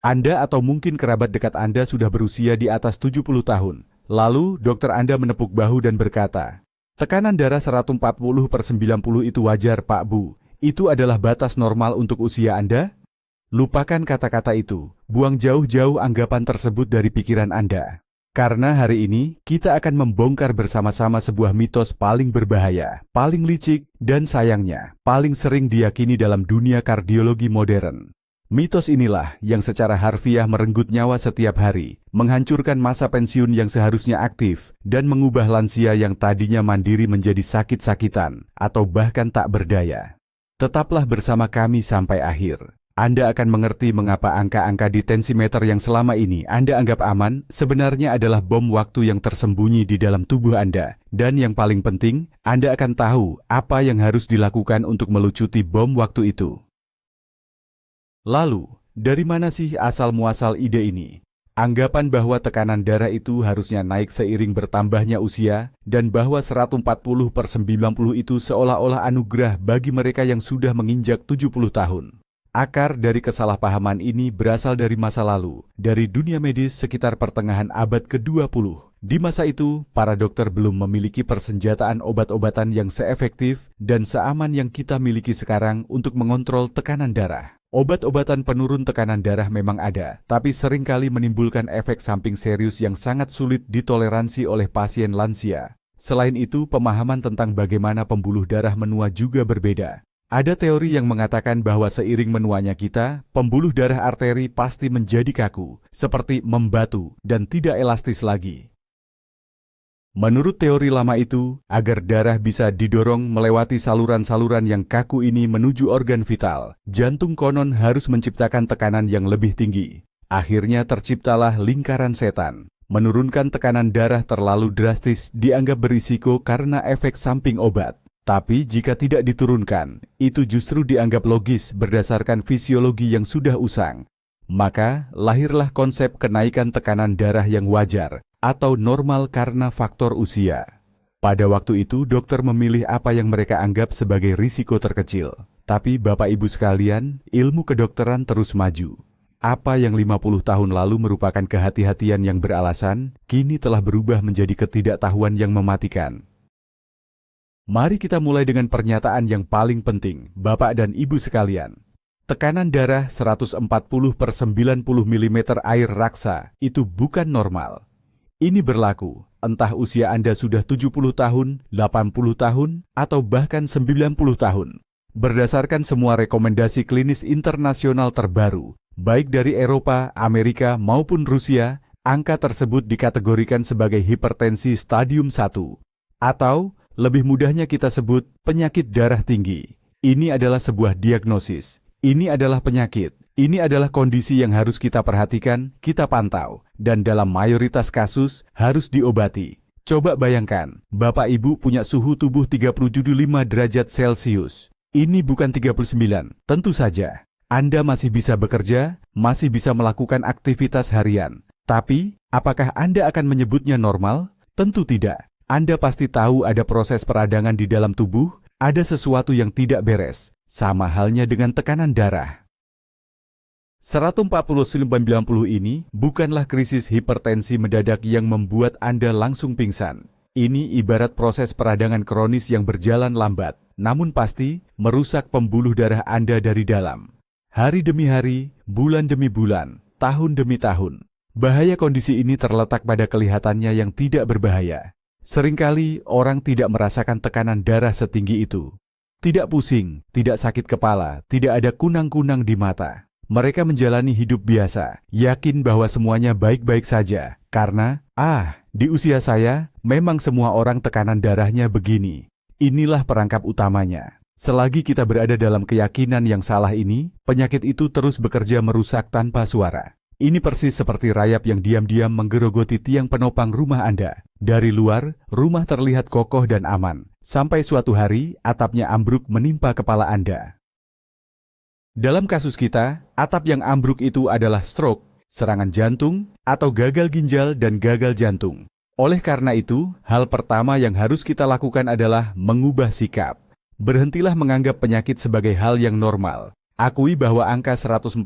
Anda atau mungkin kerabat dekat Anda sudah berusia di atas 70 tahun. Lalu, dokter Anda menepuk bahu dan berkata, "Tekanan darah 140/90 itu wajar, Pak Bu. Itu adalah batas normal untuk usia Anda?" Lupakan kata-kata itu. Buang jauh-jauh anggapan tersebut dari pikiran Anda. Karena hari ini, kita akan membongkar bersama-sama sebuah mitos paling berbahaya, paling licik, dan sayangnya, paling sering diyakini dalam dunia kardiologi modern. Mitos inilah yang secara harfiah merenggut nyawa setiap hari, menghancurkan masa pensiun yang seharusnya aktif, dan mengubah lansia yang tadinya mandiri menjadi sakit-sakitan, atau bahkan tak berdaya. Tetaplah bersama kami sampai akhir. Anda akan mengerti mengapa angka-angka di tensimeter yang selama ini Anda anggap aman sebenarnya adalah bom waktu yang tersembunyi di dalam tubuh Anda. Dan yang paling penting, Anda akan tahu apa yang harus dilakukan untuk melucuti bom waktu itu. Lalu, dari mana sih asal-muasal ide ini? Anggapan bahwa tekanan darah itu harusnya naik seiring bertambahnya usia, dan bahwa 140/90 itu seolah-olah anugerah bagi mereka yang sudah menginjak 70 tahun. Akar dari kesalahpahaman ini berasal dari masa lalu, dari dunia medis sekitar pertengahan abad ke-20. Di masa itu, para dokter belum memiliki persenjataan obat-obatan yang seefektif dan seaman yang kita miliki sekarang untuk mengontrol tekanan darah. Obat-obatan penurun tekanan darah memang ada, tapi seringkali menimbulkan efek samping serius yang sangat sulit ditoleransi oleh pasien lansia. Selain itu, pemahaman tentang bagaimana pembuluh darah menua juga berbeda. Ada teori yang mengatakan bahwa seiring menuanya kita, pembuluh darah arteri pasti menjadi kaku, seperti membatu dan tidak elastis lagi. Menurut teori lama itu, agar darah bisa didorong melewati saluran-saluran yang kaku ini menuju organ vital, jantung konon harus menciptakan tekanan yang lebih tinggi. Akhirnya terciptalah lingkaran setan. Menurunkan tekanan darah terlalu drastis dianggap berisiko karena efek samping obat. Tapi jika tidak diturunkan, itu justru dianggap logis berdasarkan fisiologi yang sudah usang. Maka, lahirlah konsep kenaikan tekanan darah yang wajar atau normal karena faktor usia. Pada waktu itu, dokter memilih apa yang mereka anggap sebagai risiko terkecil. Tapi Bapak Ibu sekalian, ilmu kedokteran terus maju. Apa yang 50 tahun lalu merupakan kehati-hatian yang beralasan, kini telah berubah menjadi ketidaktahuan yang mematikan. Mari kita mulai dengan pernyataan yang paling penting, Bapak dan Ibu sekalian. Tekanan darah 140/90 mm air raksa itu bukan normal. Ini berlaku, entah usia Anda sudah 70 tahun, 80 tahun, atau bahkan 90 tahun. Berdasarkan semua rekomendasi klinis internasional terbaru, baik dari Eropa, Amerika, maupun Rusia, angka tersebut dikategorikan sebagai hipertensi stadium 1, atau lebih mudahnya kita sebut penyakit darah tinggi. Ini adalah sebuah diagnosis. Ini adalah penyakit. Ini adalah kondisi yang harus kita perhatikan, kita pantau, dan dalam mayoritas kasus harus diobati. Coba bayangkan, Bapak Ibu punya suhu tubuh 37,5 derajat Celcius. Ini bukan 39, tentu saja. Anda masih bisa bekerja, masih bisa melakukan aktivitas harian. Tapi, apakah Anda akan menyebutnya normal? Tentu tidak. Anda pasti tahu ada proses peradangan di dalam tubuh, ada sesuatu yang tidak beres, sama halnya dengan tekanan darah. 140/90 ini bukanlah krisis hipertensi mendadak yang membuat Anda langsung pingsan. Ini ibarat proses peradangan kronis yang berjalan lambat, namun pasti merusak pembuluh darah Anda dari dalam. Hari demi hari, bulan demi bulan, tahun demi tahun. Bahaya kondisi ini terletak pada kelihatannya yang tidak berbahaya. Seringkali orang tidak merasakan tekanan darah setinggi itu. Tidak pusing, tidak sakit kepala, tidak ada kunang-kunang di mata. Mereka menjalani hidup biasa, yakin bahwa semuanya baik-baik saja. Karena, di usia saya, memang semua orang tekanan darahnya begini. Inilah perangkap utamanya. Selagi kita berada dalam keyakinan yang salah ini, penyakit itu terus bekerja merusak tanpa suara. Ini persis seperti rayap yang diam-diam menggerogoti tiang penopang rumah Anda. Dari luar, rumah terlihat kokoh dan aman. Sampai suatu hari, atapnya ambruk menimpa kepala Anda. Dalam kasus kita, atap yang ambruk itu adalah stroke, serangan jantung, atau gagal ginjal dan gagal jantung. Oleh karena itu, hal pertama yang harus kita lakukan adalah mengubah sikap. Berhentilah menganggap penyakit sebagai hal yang normal. Akui bahwa angka 140/90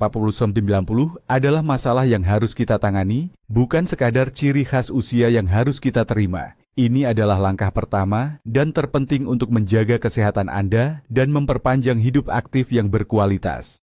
adalah masalah yang harus kita tangani, bukan sekadar ciri khas usia yang harus kita terima. Ini adalah langkah pertama dan terpenting untuk menjaga kesehatan Anda dan memperpanjang hidup aktif yang berkualitas.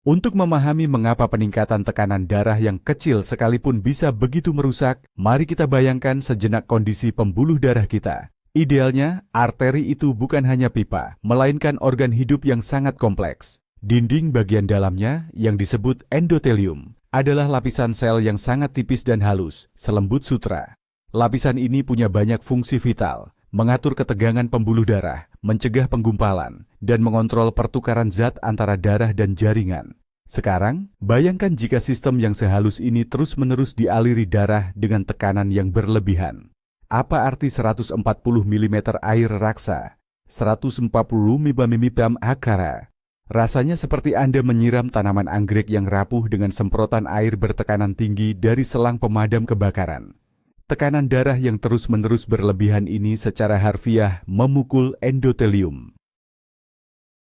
Untuk memahami mengapa peningkatan tekanan darah yang kecil sekalipun bisa begitu merusak, mari kita bayangkan sejenak kondisi pembuluh darah kita. Idealnya, arteri itu bukan hanya pipa, melainkan organ hidup yang sangat kompleks. Dinding bagian dalamnya, yang disebut endotelium, adalah lapisan sel yang sangat tipis dan halus, selembut sutra. Lapisan ini punya banyak fungsi vital, mengatur ketegangan pembuluh darah, mencegah penggumpalan, dan mengontrol pertukaran zat antara darah dan jaringan. Sekarang, bayangkan jika sistem yang sehalus ini terus-menerus dialiri darah dengan tekanan yang berlebihan. Apa arti 140 mm air raksa? 140 mmM akara. Rasanya seperti Anda menyiram tanaman anggrek yang rapuh dengan semprotan air bertekanan tinggi dari selang pemadam kebakaran. Tekanan darah yang terus-menerus berlebihan ini secara harfiah memukul endotelium.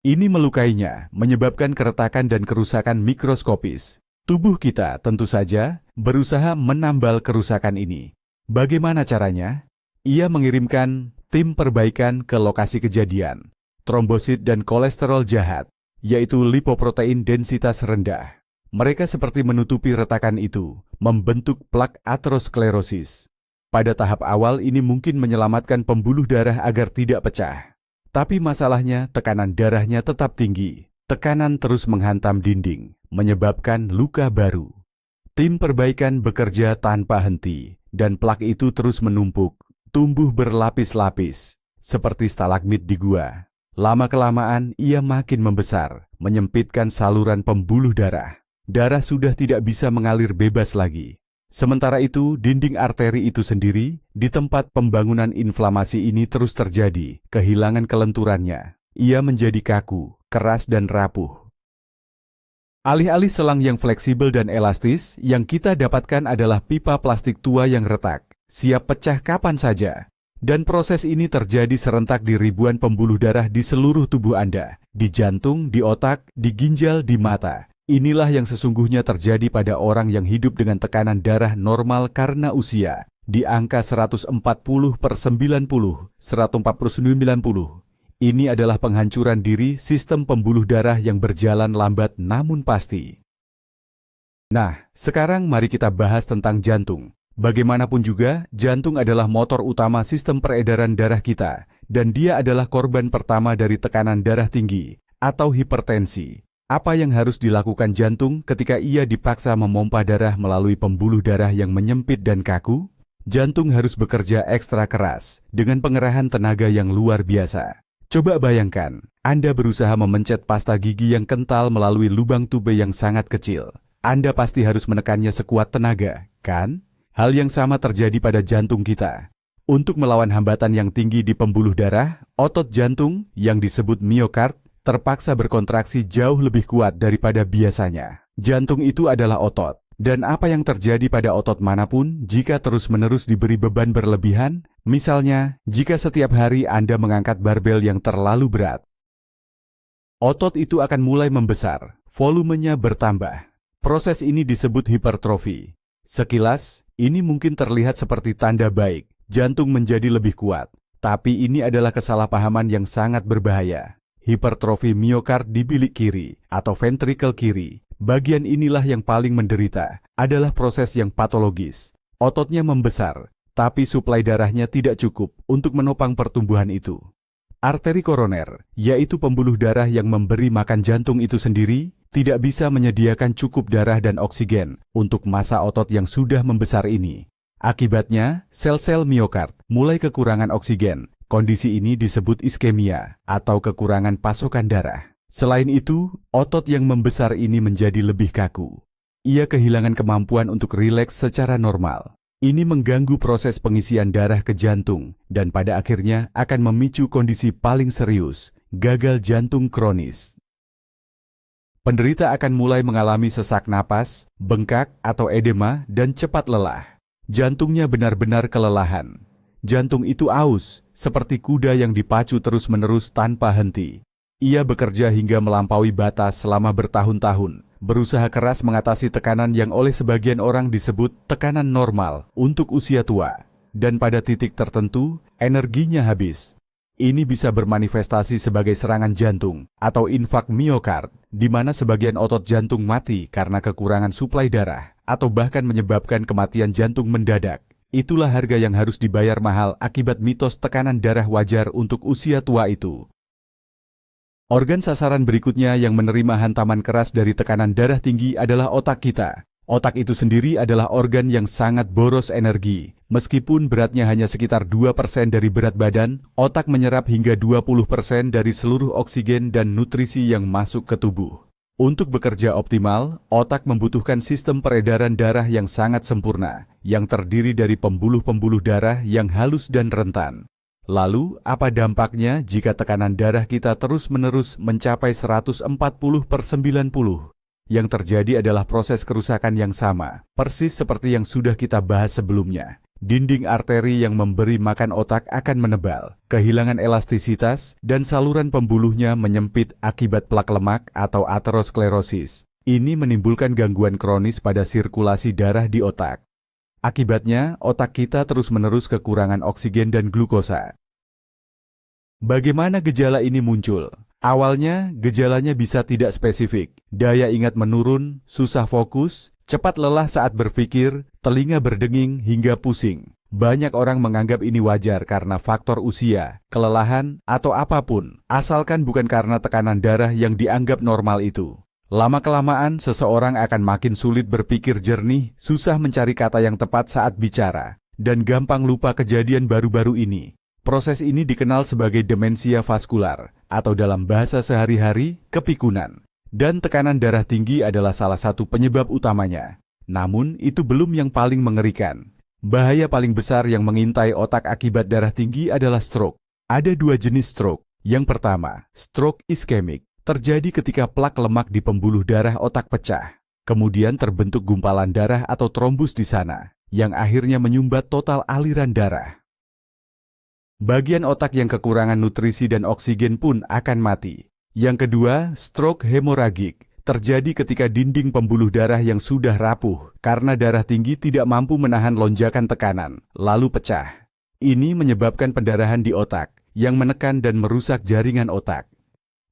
Ini melukainya, menyebabkan keretakan dan kerusakan mikroskopis. Tubuh kita tentu saja berusaha menambal kerusakan ini. Bagaimana caranya? Ia mengirimkan tim perbaikan ke lokasi kejadian, trombosit dan kolesterol jahat, yaitu lipoprotein densitas rendah. Mereka seperti menutupi retakan itu, membentuk plak aterosklerosis. Pada tahap awal ini mungkin menyelamatkan pembuluh darah agar tidak pecah. Tapi masalahnya tekanan darahnya tetap tinggi. Tekanan terus menghantam dinding, menyebabkan luka baru. Tim perbaikan bekerja tanpa henti, dan plak itu terus menumpuk, tumbuh berlapis-lapis, seperti stalagmit di gua. Lama-kelamaan ia makin membesar, menyempitkan saluran pembuluh darah. Darah sudah tidak bisa mengalir bebas lagi. Sementara itu, dinding arteri itu sendiri, di tempat pembangunan inflamasi ini terus terjadi, kehilangan kelenturannya. Ia menjadi kaku, keras dan rapuh. Alih-alih selang yang fleksibel dan elastis, yang kita dapatkan adalah pipa plastik tua yang retak, siap pecah kapan saja. Dan proses ini terjadi serentak di ribuan pembuluh darah di seluruh tubuh Anda, di jantung, di otak, di ginjal, di mata. Inilah yang sesungguhnya terjadi pada orang yang hidup dengan tekanan darah normal karena usia, di angka 140/90, 140/90. Ini adalah penghancuran diri sistem pembuluh darah yang berjalan lambat namun pasti. Nah, sekarang mari kita bahas tentang jantung. Bagaimanapun juga, jantung adalah motor utama sistem peredaran darah kita, dan dia adalah korban pertama dari tekanan darah tinggi atau hipertensi. Apa yang harus dilakukan jantung ketika ia dipaksa memompa darah melalui pembuluh darah yang menyempit dan kaku? Jantung harus bekerja ekstra keras dengan pengerahan tenaga yang luar biasa. Coba bayangkan, Anda berusaha memencet pasta gigi yang kental melalui lubang tube yang sangat kecil. Anda pasti harus menekannya sekuat tenaga, kan? Hal yang sama terjadi pada jantung kita. Untuk melawan hambatan yang tinggi di pembuluh darah, otot jantung yang disebut miokard terpaksa berkontraksi jauh lebih kuat daripada biasanya. Jantung itu adalah otot, dan apa yang terjadi pada otot manapun jika terus-menerus diberi beban berlebihan, misalnya jika setiap hari Anda mengangkat barbel yang terlalu berat, otot itu akan mulai membesar, volumenya bertambah. Proses ini disebut hipertrofi. Sekilas, ini mungkin terlihat seperti tanda baik, jantung menjadi lebih kuat, tapi ini adalah kesalahpahaman yang sangat berbahaya. Hipertrofi miokard di bilik kiri atau ventrikel kiri, bagian inilah yang paling menderita, adalah proses yang patologis. Ototnya membesar, tapi suplai darahnya tidak cukup untuk menopang pertumbuhan itu. Arteri koroner, yaitu pembuluh darah yang memberi makan jantung itu sendiri, tidak bisa menyediakan cukup darah dan oksigen untuk massa otot yang sudah membesar ini. Akibatnya, sel-sel miokard mulai kekurangan oksigen. Kondisi ini disebut iskemia atau kekurangan pasokan darah. Selain itu, otot yang membesar ini menjadi lebih kaku. Ia kehilangan kemampuan untuk rileks secara normal. Ini mengganggu proses pengisian darah ke jantung dan pada akhirnya akan memicu kondisi paling serius, gagal jantung kronis. Penderita akan mulai mengalami sesak napas, bengkak atau edema dan cepat lelah. Jantungnya benar-benar kelelahan. Jantung itu aus, seperti kuda yang dipacu terus-menerus tanpa henti. Ia bekerja hingga melampaui batas selama bertahun-tahun, berusaha keras mengatasi tekanan yang oleh sebagian orang disebut tekanan normal untuk usia tua. Dan pada titik tertentu, energinya habis. Ini bisa bermanifestasi sebagai serangan jantung atau infak miokard, di mana sebagian otot jantung mati karena kekurangan suplai darah, atau bahkan menyebabkan kematian jantung mendadak. Itulah harga yang harus dibayar mahal akibat mitos tekanan darah wajar untuk usia tua itu. Organ sasaran berikutnya yang menerima hantaman keras dari tekanan darah tinggi adalah otak kita. Otak itu sendiri adalah organ yang sangat boros energi. Meskipun beratnya hanya sekitar 2% dari berat badan, otak menyerap hingga 20% dari seluruh oksigen dan nutrisi yang masuk ke tubuh. Untuk bekerja optimal, otak membutuhkan sistem peredaran darah yang sangat sempurna, yang terdiri dari pembuluh-pembuluh darah yang halus dan rentan. Lalu, apa dampaknya jika tekanan darah kita terus-menerus mencapai 140/90? Yang terjadi adalah proses kerusakan yang sama, persis seperti yang sudah kita bahas sebelumnya. Dinding arteri yang memberi makan otak akan menebal, kehilangan elastisitas, dan saluran pembuluhnya menyempit akibat plak lemak atau aterosklerosis. Ini menimbulkan gangguan kronis pada sirkulasi darah di otak. Akibatnya, otak kita terus-menerus kekurangan oksigen dan glukosa. Bagaimana gejala ini muncul? Awalnya, gejalanya bisa tidak spesifik. Daya ingat menurun, susah fokus, cepat lelah saat berpikir, telinga berdenging hingga pusing. Banyak orang menganggap ini wajar karena faktor usia, kelelahan, atau apapun, asalkan bukan karena tekanan darah yang dianggap normal itu. Lama-kelamaan, seseorang akan makin sulit berpikir jernih, susah mencari kata yang tepat saat bicara, dan gampang lupa kejadian baru-baru ini. Proses ini dikenal sebagai demensia vaskular, atau dalam bahasa sehari-hari, kepikunan. Dan tekanan darah tinggi adalah salah satu penyebab utamanya. Namun, itu belum yang paling mengerikan. Bahaya paling besar yang mengintai otak akibat darah tinggi adalah stroke. Ada dua jenis stroke. Yang pertama, stroke iskemik, terjadi ketika plak lemak di pembuluh darah otak pecah. Kemudian terbentuk gumpalan darah atau trombus di sana, yang akhirnya menyumbat total aliran darah. Bagian otak yang kekurangan nutrisi dan oksigen pun akan mati. Yang kedua, stroke hemoragik, terjadi ketika dinding pembuluh darah yang sudah rapuh karena darah tinggi tidak mampu menahan lonjakan tekanan, lalu pecah. Ini menyebabkan pendarahan di otak, yang menekan dan merusak jaringan otak.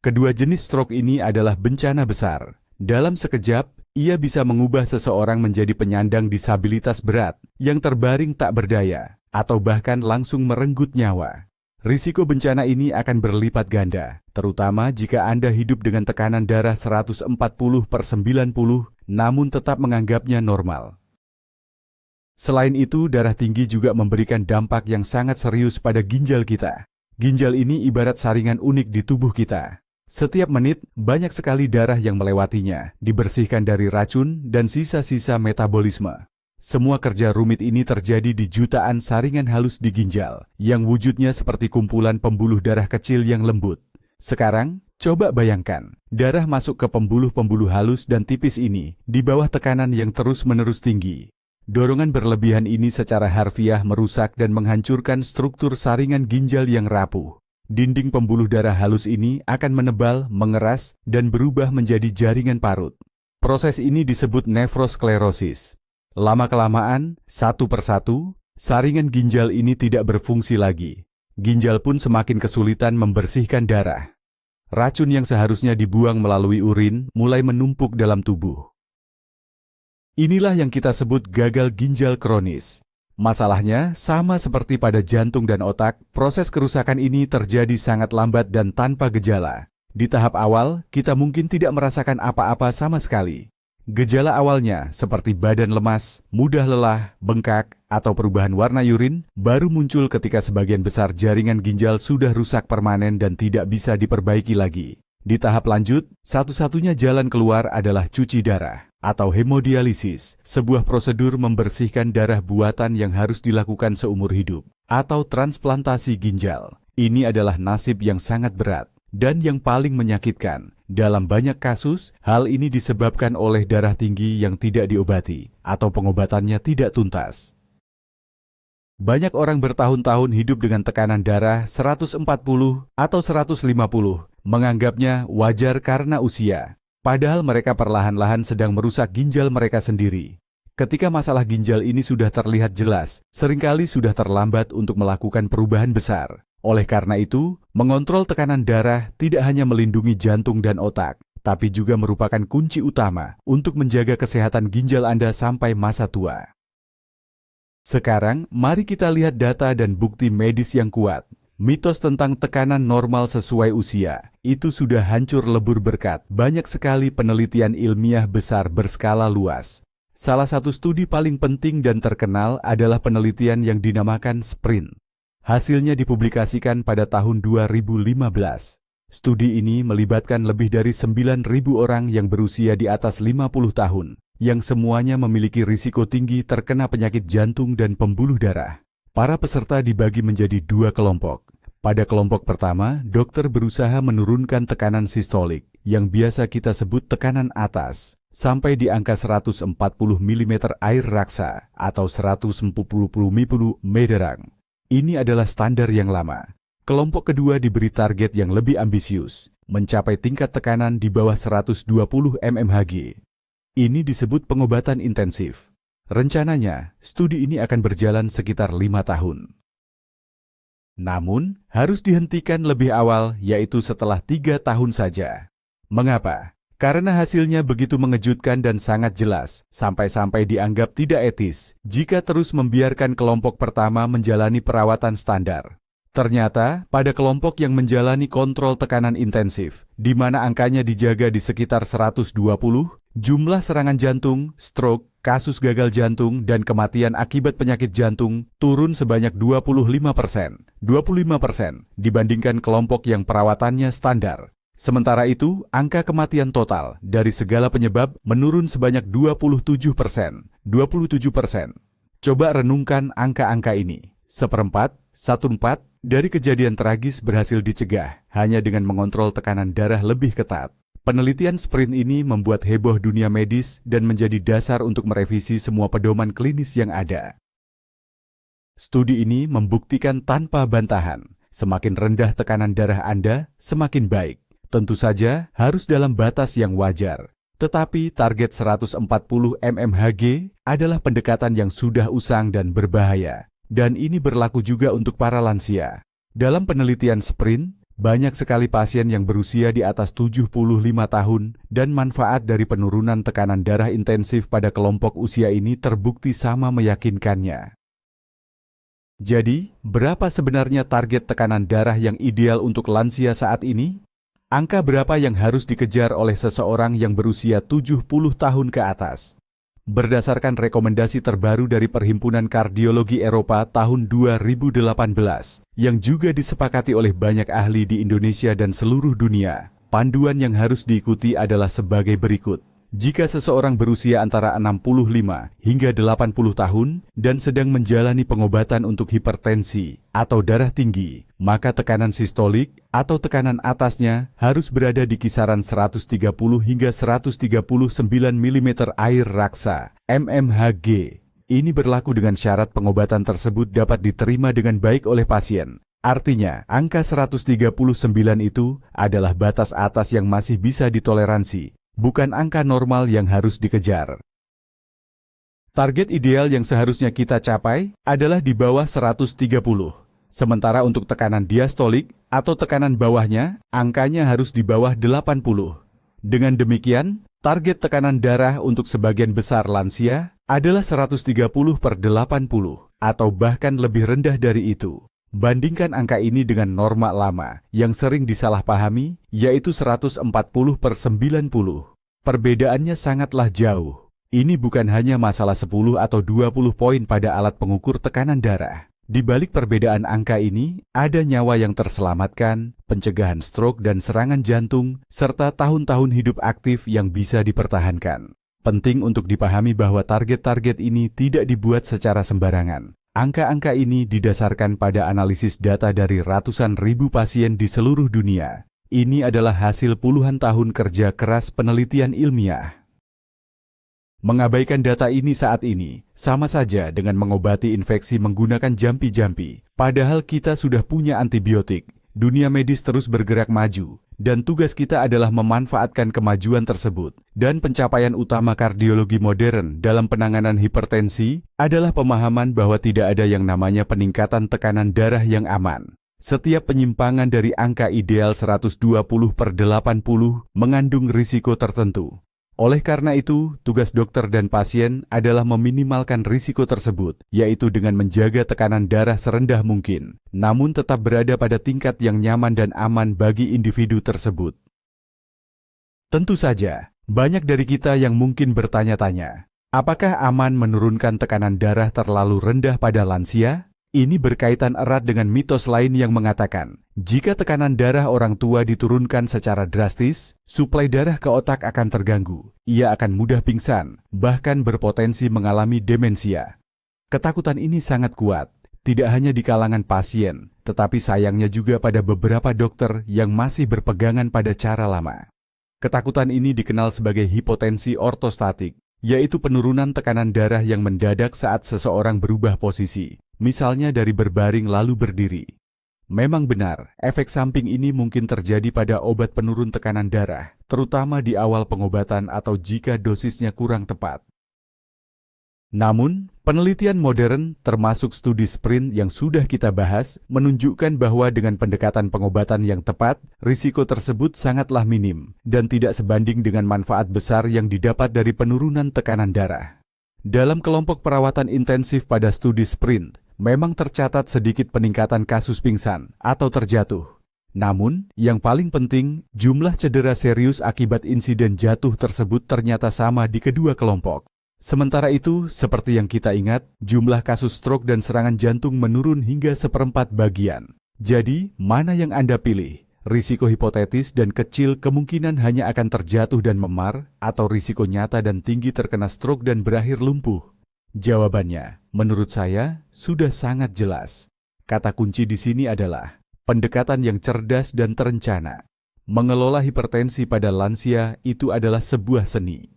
Kedua jenis stroke ini adalah bencana besar. Dalam sekejap, ia bisa mengubah seseorang menjadi penyandang disabilitas berat yang terbaring tak berdaya, atau bahkan langsung merenggut nyawa. Risiko bencana ini akan berlipat ganda, terutama jika Anda hidup dengan tekanan darah 140/90, namun tetap menganggapnya normal. Selain itu, darah tinggi juga memberikan dampak yang sangat serius pada ginjal kita. Ginjal ini ibarat saringan unik di tubuh kita. Setiap menit, banyak sekali darah yang melewatinya, dibersihkan dari racun dan sisa-sisa metabolisme. Semua kerja rumit ini terjadi di jutaan saringan halus di ginjal, yang wujudnya seperti kumpulan pembuluh darah kecil yang lembut. Sekarang, coba bayangkan, darah masuk ke pembuluh-pembuluh halus dan tipis ini di bawah tekanan yang terus-menerus tinggi. Dorongan berlebihan ini secara harfiah merusak dan menghancurkan struktur saringan ginjal yang rapuh. Dinding pembuluh darah halus ini akan menebal, mengeras, dan berubah menjadi jaringan parut. Proses ini disebut nefrosklerosis. Lama-kelamaan, satu persatu, saringan ginjal ini tidak berfungsi lagi. Ginjal pun semakin kesulitan membersihkan darah. Racun yang seharusnya dibuang melalui urin mulai menumpuk dalam tubuh. Inilah yang kita sebut gagal ginjal kronis. Masalahnya, sama seperti pada jantung dan otak, proses kerusakan ini terjadi sangat lambat dan tanpa gejala. Di tahap awal, kita mungkin tidak merasakan apa-apa sama sekali. Gejala awalnya seperti badan lemas, mudah lelah, bengkak, atau perubahan warna urin baru muncul ketika sebagian besar jaringan ginjal sudah rusak permanen dan tidak bisa diperbaiki lagi. Di tahap lanjut, satu-satunya jalan keluar adalah cuci darah atau hemodialisis, sebuah prosedur membersihkan darah buatan yang harus dilakukan seumur hidup, atau transplantasi ginjal. Ini adalah nasib yang sangat berat dan yang paling menyakitkan. Dalam banyak kasus, hal ini disebabkan oleh darah tinggi yang tidak diobati atau pengobatannya tidak tuntas. Banyak orang bertahun-tahun hidup dengan tekanan darah 140 atau 150, menganggapnya wajar karena usia. Padahal mereka perlahan-lahan sedang merusak ginjal mereka sendiri. Ketika masalah ginjal ini sudah terlihat jelas, seringkali sudah terlambat untuk melakukan perubahan besar. Oleh karena itu, mengontrol tekanan darah tidak hanya melindungi jantung dan otak, tapi juga merupakan kunci utama untuk menjaga kesehatan ginjal Anda sampai masa tua. Sekarang, mari kita lihat data dan bukti medis yang kuat. Mitos tentang tekanan normal sesuai usia, itu sudah hancur lebur berkat banyak sekali penelitian ilmiah besar berskala luas. Salah satu studi paling penting dan terkenal adalah penelitian yang dinamakan SPRINT. Hasilnya dipublikasikan pada tahun 2015. Studi ini melibatkan lebih dari 9.000 orang yang berusia di atas 50 tahun, yang semuanya memiliki risiko tinggi terkena penyakit jantung dan pembuluh darah. Para peserta dibagi menjadi 2 kelompok. Pada kelompok pertama, dokter berusaha menurunkan tekanan sistolik, yang biasa kita sebut tekanan atas, sampai di angka 140 mm air raksa atau 140 mederang. Ini adalah standar yang lama. Kelompok kedua diberi target yang lebih ambisius, mencapai tingkat tekanan di bawah 120 mmHg. Ini disebut pengobatan intensif. Rencananya, studi ini akan berjalan sekitar 5 tahun. Namun, harus dihentikan lebih awal, yaitu setelah 3 tahun saja. Mengapa? Karena hasilnya begitu mengejutkan dan sangat jelas, sampai-sampai dianggap tidak etis jika terus membiarkan kelompok pertama menjalani perawatan standar. Ternyata, pada kelompok yang menjalani kontrol tekanan intensif, di mana angkanya dijaga di sekitar 120, jumlah serangan jantung, stroke, kasus gagal jantung, dan kematian akibat penyakit jantung turun sebanyak 25% dibandingkan kelompok yang perawatannya standar. Sementara itu, angka kematian total dari segala penyebab menurun sebanyak 27%. Coba renungkan angka-angka ini. 1/4 dari kejadian tragis berhasil dicegah hanya dengan mengontrol tekanan darah lebih ketat. Penelitian SPRINT ini membuat heboh dunia medis dan menjadi dasar untuk merevisi semua pedoman klinis yang ada. Studi ini membuktikan tanpa bantahan, semakin rendah tekanan darah Anda, semakin baik. Tentu saja harus dalam batas yang wajar. Tetapi target 140 mmHg adalah pendekatan yang sudah usang dan berbahaya. Dan ini berlaku juga untuk para lansia. Dalam penelitian SPRINT, banyak sekali pasien yang berusia di atas 75 tahun dan manfaat dari penurunan tekanan darah intensif pada kelompok usia ini terbukti sama meyakinkannya. Jadi, berapa sebenarnya target tekanan darah yang ideal untuk lansia saat ini? Angka berapa yang harus dikejar oleh seseorang yang berusia 70 tahun ke atas? Berdasarkan rekomendasi terbaru dari Perhimpunan Kardiologi Eropa tahun 2018, yang juga disepakati oleh banyak ahli di Indonesia dan seluruh dunia, panduan yang harus diikuti adalah sebagai berikut. Jika seseorang berusia antara 65 hingga 80 tahun dan sedang menjalani pengobatan untuk hipertensi atau darah tinggi, maka tekanan sistolik atau tekanan atasnya harus berada di kisaran 130 hingga 139 mm air raksa, mmHg. Ini berlaku dengan syarat pengobatan tersebut dapat diterima dengan baik oleh pasien. Artinya, angka 139 itu adalah batas atas yang masih bisa ditoleransi, bukan angka normal yang harus dikejar. Target ideal yang seharusnya kita capai adalah di bawah 130. Sementara untuk tekanan diastolik atau tekanan bawahnya, angkanya harus di bawah 80. Dengan demikian, target tekanan darah untuk sebagian besar lansia adalah 130/80 atau bahkan lebih rendah dari itu. Bandingkan angka ini dengan norma lama yang sering disalahpahami, yaitu 140/90. Perbedaannya sangatlah jauh. Ini bukan hanya masalah 10 atau 20 poin pada alat pengukur tekanan darah. Di balik perbedaan angka ini, ada nyawa yang terselamatkan, pencegahan stroke dan serangan jantung, serta tahun-tahun hidup aktif yang bisa dipertahankan. Penting untuk dipahami bahwa target-target ini tidak dibuat secara sembarangan. Angka-angka ini didasarkan pada analisis data dari ratusan ribu pasien di seluruh dunia. Ini adalah hasil puluhan tahun kerja keras penelitian ilmiah. Mengabaikan data ini saat ini, sama saja dengan mengobati infeksi menggunakan jampi-jampi. Padahal kita sudah punya antibiotik. Dunia medis terus bergerak maju, Dan tugas kita adalah memanfaatkan kemajuan tersebut. Dan pencapaian utama kardiologi modern dalam penanganan hipertensi adalah pemahaman bahwa tidak ada yang namanya peningkatan tekanan darah yang aman. Setiap penyimpangan dari angka ideal 120/80 mengandung risiko tertentu. Oleh karena itu, tugas dokter dan pasien adalah meminimalkan risiko tersebut, yaitu dengan menjaga tekanan darah serendah mungkin, namun tetap berada pada tingkat yang nyaman dan aman bagi individu tersebut. Tentu saja, banyak dari kita yang mungkin bertanya-tanya, apakah aman menurunkan tekanan darah terlalu rendah pada lansia? Ini berkaitan erat dengan mitos lain yang mengatakan, jika tekanan darah orang tua diturunkan secara drastis, suplai darah ke otak akan terganggu, ia akan mudah pingsan, bahkan berpotensi mengalami demensia. Ketakutan ini sangat kuat, tidak hanya di kalangan pasien, tetapi sayangnya juga pada beberapa dokter yang masih berpegangan pada cara lama. Ketakutan ini dikenal sebagai hipotensi ortostatik, yaitu penurunan tekanan darah yang mendadak saat seseorang berubah posisi. Misalnya dari berbaring lalu berdiri. Memang benar, efek samping ini mungkin terjadi pada obat penurun tekanan darah, terutama di awal pengobatan atau jika dosisnya kurang tepat. Namun, penelitian modern termasuk studi SPRINT yang sudah kita bahas menunjukkan bahwa dengan pendekatan pengobatan yang tepat, risiko tersebut sangatlah minim dan tidak sebanding dengan manfaat besar yang didapat dari penurunan tekanan darah. Dalam kelompok perawatan intensif pada studi SPRINT, memang tercatat sedikit peningkatan kasus pingsan atau terjatuh. Namun, yang paling penting, jumlah cedera serius akibat insiden jatuh tersebut ternyata sama di kedua kelompok. Sementara itu, seperti yang kita ingat, jumlah kasus stroke dan serangan jantung menurun hingga 1/4 bagian. Jadi, mana yang Anda pilih? Risiko hipotetis dan kecil kemungkinan hanya akan terjatuh dan memar, atau risiko nyata dan tinggi terkena stroke dan berakhir lumpuh? Jawabannya, menurut saya, sudah sangat jelas. Kata kunci di sini adalah pendekatan yang cerdas dan terencana. Mengelola hipertensi pada lansia itu adalah sebuah seni.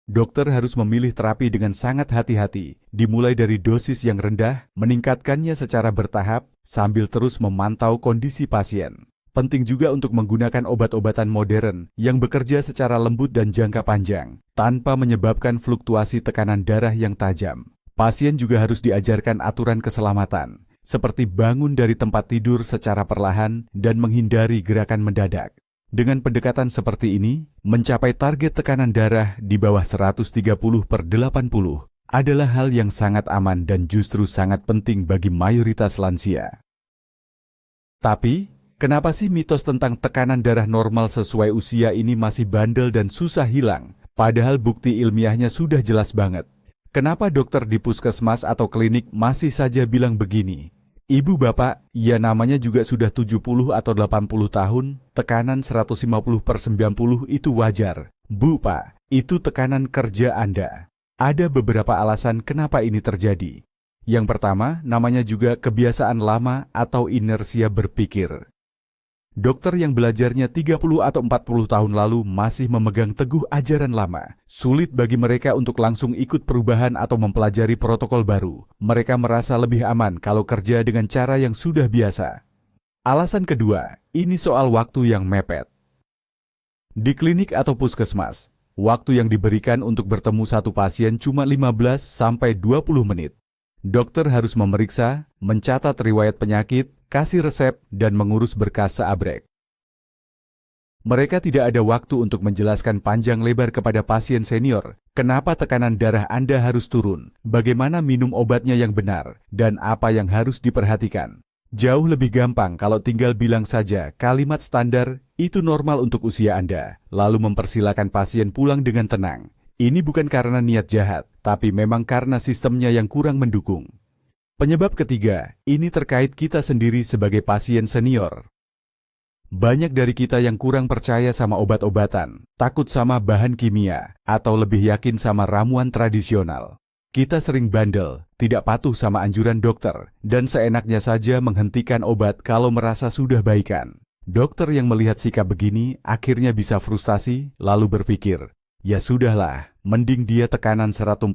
Dokter harus memilih terapi dengan sangat hati-hati, dimulai dari dosis yang rendah, meningkatkannya secara bertahap, sambil terus memantau kondisi pasien. Penting juga untuk menggunakan obat-obatan modern yang bekerja secara lembut dan jangka panjang, tanpa menyebabkan fluktuasi tekanan darah yang tajam. Pasien juga harus diajarkan aturan keselamatan, seperti bangun dari tempat tidur secara perlahan dan menghindari gerakan mendadak. Dengan pendekatan seperti ini, mencapai target tekanan darah di bawah 130/80 adalah hal yang sangat aman dan justru sangat penting bagi mayoritas lansia. Tapi, kenapa sih mitos tentang tekanan darah normal sesuai usia ini masih bandel dan susah hilang, padahal bukti ilmiahnya sudah jelas banget? Kenapa dokter di puskesmas atau klinik masih saja bilang begini? Ibu bapak, ya namanya juga sudah 70 atau 80 tahun, tekanan 150/90 itu wajar. Bu pak, itu tekanan kerja Anda. Ada beberapa alasan kenapa ini terjadi. Yang pertama, namanya juga kebiasaan lama atau inersia berpikir. Dokter yang belajarnya 30 atau 40 tahun lalu masih memegang teguh ajaran lama. Sulit bagi mereka untuk langsung ikut perubahan atau mempelajari protokol baru. Mereka merasa lebih aman kalau kerja dengan cara yang sudah biasa. Alasan kedua, ini soal waktu yang mepet. Di klinik atau puskesmas, waktu yang diberikan untuk bertemu satu pasien cuma 15-20 menit. Dokter harus memeriksa, mencatat riwayat penyakit, kasih resep, dan mengurus berkas seabrek. Mereka tidak ada waktu untuk menjelaskan panjang lebar kepada pasien senior, kenapa tekanan darah Anda harus turun, bagaimana minum obatnya yang benar, dan apa yang harus diperhatikan. Jauh lebih gampang kalau tinggal bilang saja kalimat standar, itu normal untuk usia Anda, lalu mempersilakan pasien pulang dengan tenang. Ini bukan karena niat jahat, tapi memang karena sistemnya yang kurang mendukung. Penyebab ketiga, ini terkait kita sendiri sebagai pasien senior. Banyak dari kita yang kurang percaya sama obat-obatan, takut sama bahan kimia, atau lebih yakin sama ramuan tradisional. Kita sering bandel, tidak patuh sama anjuran dokter, dan seenaknya saja menghentikan obat kalau merasa sudah baikan. Dokter yang melihat sikap begini akhirnya bisa frustasi, lalu berpikir, ya sudahlah, mending dia tekanan 140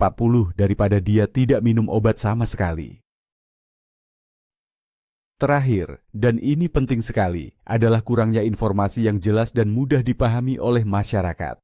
daripada dia tidak minum obat sama sekali. Terakhir, dan ini penting sekali, adalah kurangnya informasi yang jelas dan mudah dipahami oleh masyarakat.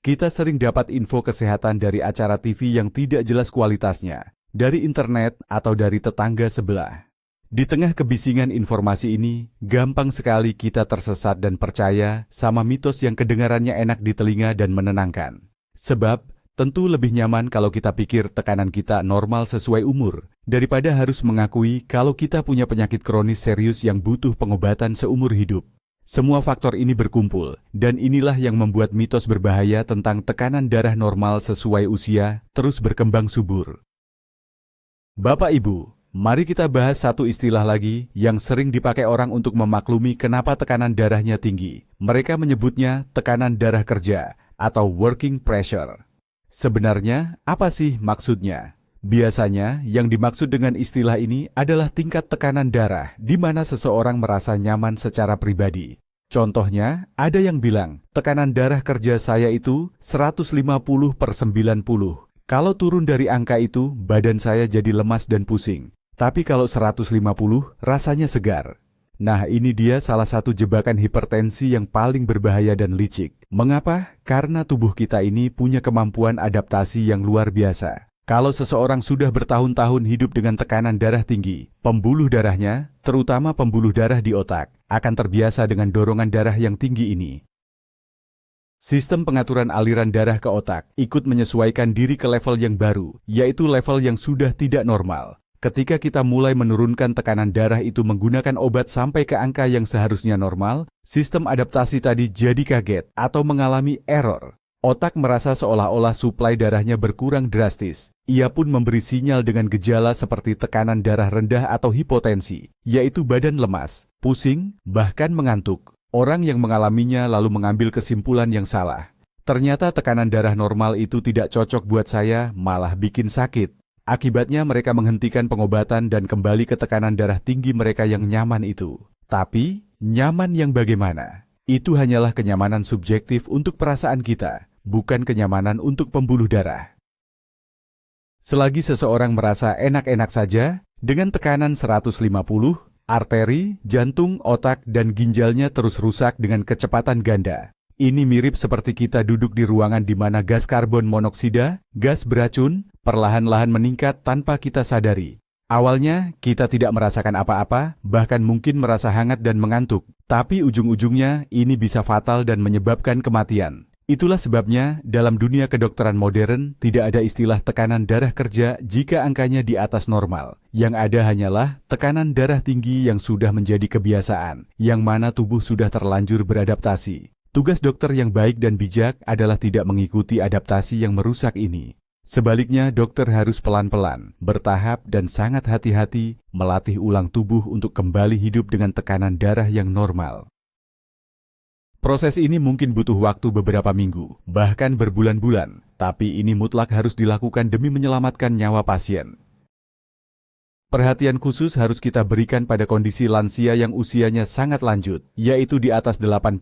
Kita sering dapat info kesehatan dari acara TV yang tidak jelas kualitasnya, dari internet atau dari tetangga sebelah. Di tengah kebisingan informasi ini, gampang sekali kita tersesat dan percaya sama mitos yang kedengarannya enak di telinga dan menenangkan. Sebab, tentu lebih nyaman kalau kita pikir tekanan kita normal sesuai umur, daripada harus mengakui kalau kita punya penyakit kronis serius yang butuh pengobatan seumur hidup. Semua faktor ini berkumpul, dan inilah yang membuat mitos berbahaya tentang tekanan darah normal sesuai usia terus berkembang subur. Bapak Ibu, mari kita bahas satu istilah lagi yang sering dipakai orang untuk memaklumi kenapa tekanan darahnya tinggi. Mereka menyebutnya tekanan darah kerja atau working pressure. Sebenarnya, apa sih maksudnya? Biasanya, yang dimaksud dengan istilah ini /adalah tingkat tekanan darah di mana seseorang merasa nyaman secara pribadi. Contohnya, ada yang bilang, tekanan darah kerja saya itu 150/90. Kalau turun dari angka itu, badan saya jadi lemas dan pusing. Tapi kalau 150, rasanya segar. Nah, ini dia salah satu jebakan hipertensi yang paling berbahaya dan licik. Mengapa? Karena tubuh kita ini punya kemampuan adaptasi yang luar biasa. Kalau seseorang sudah bertahun-tahun hidup dengan tekanan darah tinggi, pembuluh darahnya, terutama pembuluh darah di otak, akan terbiasa dengan dorongan darah yang tinggi ini. Sistem pengaturan aliran darah ke otak ikut menyesuaikan diri ke level yang baru, yaitu level yang sudah tidak normal. Ketika kita mulai menurunkan tekanan darah itu menggunakan obat sampai ke angka yang seharusnya normal, sistem adaptasi tadi jadi kaget atau mengalami error. Otak merasa seolah-olah suplai darahnya berkurang drastis. Ia pun memberi sinyal dengan gejala seperti tekanan darah rendah atau hipotensi, yaitu badan lemas, pusing, bahkan mengantuk. Orang yang mengalaminya lalu mengambil kesimpulan yang salah. Ternyata tekanan darah normal itu tidak cocok buat saya, malah bikin sakit. Akibatnya mereka menghentikan pengobatan dan kembali ke tekanan darah tinggi mereka yang nyaman itu. Tapi, nyaman yang bagaimana? Itu hanyalah kenyamanan subjektif untuk perasaan kita, bukan kenyamanan untuk pembuluh darah. Selagi seseorang merasa enak-enak saja, dengan tekanan 150, arteri, jantung, otak, dan ginjalnya terus rusak dengan kecepatan ganda. Ini mirip seperti kita duduk di ruangan di mana gas karbon monoksida, gas beracun, perlahan-lahan meningkat tanpa kita sadari. Awalnya, kita tidak merasakan apa-apa, bahkan mungkin merasa hangat dan mengantuk. Tapi ujung-ujungnya, ini bisa fatal dan menyebabkan kematian. Itulah sebabnya, dalam dunia kedokteran modern, tidak ada istilah tekanan darah kerja jika angkanya di atas normal. Yang ada hanyalah tekanan darah tinggi yang sudah menjadi kebiasaan, yang mana tubuh sudah terlanjur beradaptasi. Tugas dokter yang baik dan bijak adalah tidak mengikuti adaptasi yang merusak ini. Sebaliknya, dokter harus pelan-pelan, bertahap, dan sangat hati-hati melatih ulang tubuh untuk kembali hidup dengan tekanan darah yang normal. Proses ini mungkin butuh waktu beberapa minggu, bahkan berbulan-bulan, tapi ini mutlak harus dilakukan demi menyelamatkan nyawa pasien. Perhatian khusus harus kita berikan pada kondisi lansia yang usianya sangat lanjut, yaitu di atas 80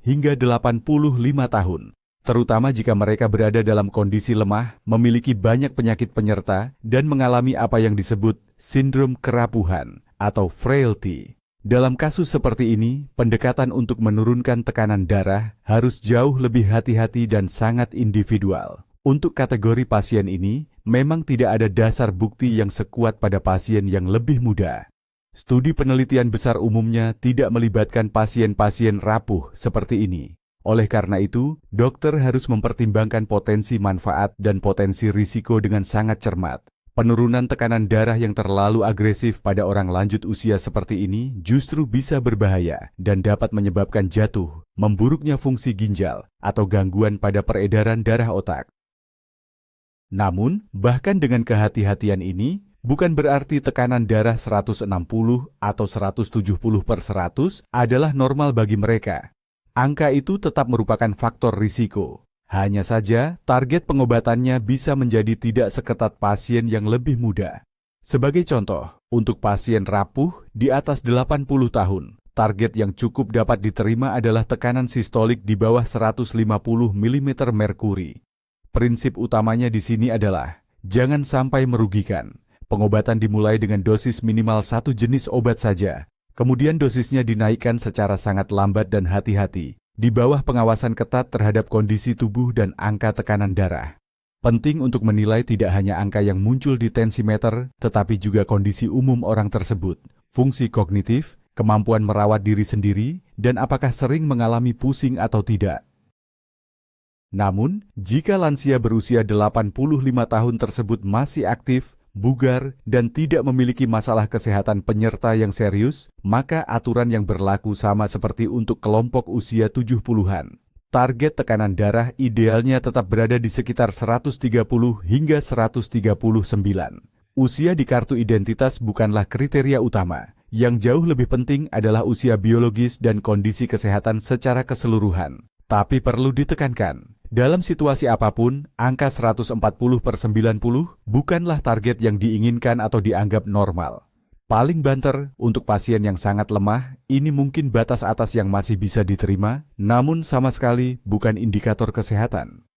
hingga 85 tahun. Terutama jika mereka berada dalam kondisi lemah, memiliki banyak penyakit penyerta, dan mengalami apa yang disebut sindrom kerapuhan atau frailty. Dalam kasus seperti ini, pendekatan untuk menurunkan tekanan darah harus jauh lebih hati-hati dan sangat individual. Untuk kategori pasien ini, memang tidak ada dasar bukti yang sekuat pada pasien yang lebih muda. Studi penelitian besar umumnya tidak melibatkan pasien-pasien rapuh seperti ini. Oleh karena itu, dokter harus mempertimbangkan potensi manfaat dan potensi risiko dengan sangat cermat. Penurunan tekanan darah yang terlalu agresif pada orang lanjut usia seperti ini justru bisa berbahaya dan dapat menyebabkan jatuh, memburuknya fungsi ginjal, atau gangguan pada peredaran darah otak. Namun, bahkan dengan kehati-hatian ini, bukan berarti tekanan darah 160 atau 170/100 adalah normal bagi mereka. Angka itu tetap merupakan faktor risiko. Hanya saja, target pengobatannya bisa menjadi tidak seketat pasien yang lebih muda. Sebagai contoh, untuk pasien rapuh di atas 80 tahun, target yang cukup dapat diterima adalah tekanan sistolik di bawah 150 mm merkuri. Prinsip utamanya di sini adalah, jangan sampai merugikan. Pengobatan dimulai dengan dosis minimal satu jenis obat saja. Kemudian dosisnya dinaikkan secara sangat lambat dan hati-hati, di bawah pengawasan ketat terhadap kondisi tubuh dan angka tekanan darah. Penting untuk menilai tidak hanya angka yang muncul di tensimeter, tetapi juga kondisi umum orang tersebut, fungsi kognitif, kemampuan merawat diri sendiri, dan apakah sering mengalami pusing atau tidak. Namun, jika lansia berusia 85 tahun tersebut masih aktif, bugar, dan tidak memiliki masalah kesehatan penyerta yang serius, maka aturan yang berlaku sama seperti untuk kelompok usia 70-an. Target tekanan darah idealnya tetap berada di sekitar 130 hingga 139. Usia di kartu identitas bukanlah kriteria utama. Yang jauh lebih penting adalah usia biologis dan kondisi kesehatan secara keseluruhan. Tapi perlu ditekankan, dalam situasi apapun, angka 140/90 bukanlah target yang diinginkan atau dianggap normal. Paling banter, untuk pasien yang sangat lemah, ini mungkin batas atas yang masih bisa diterima, namun sama sekali bukan indikator kesehatan.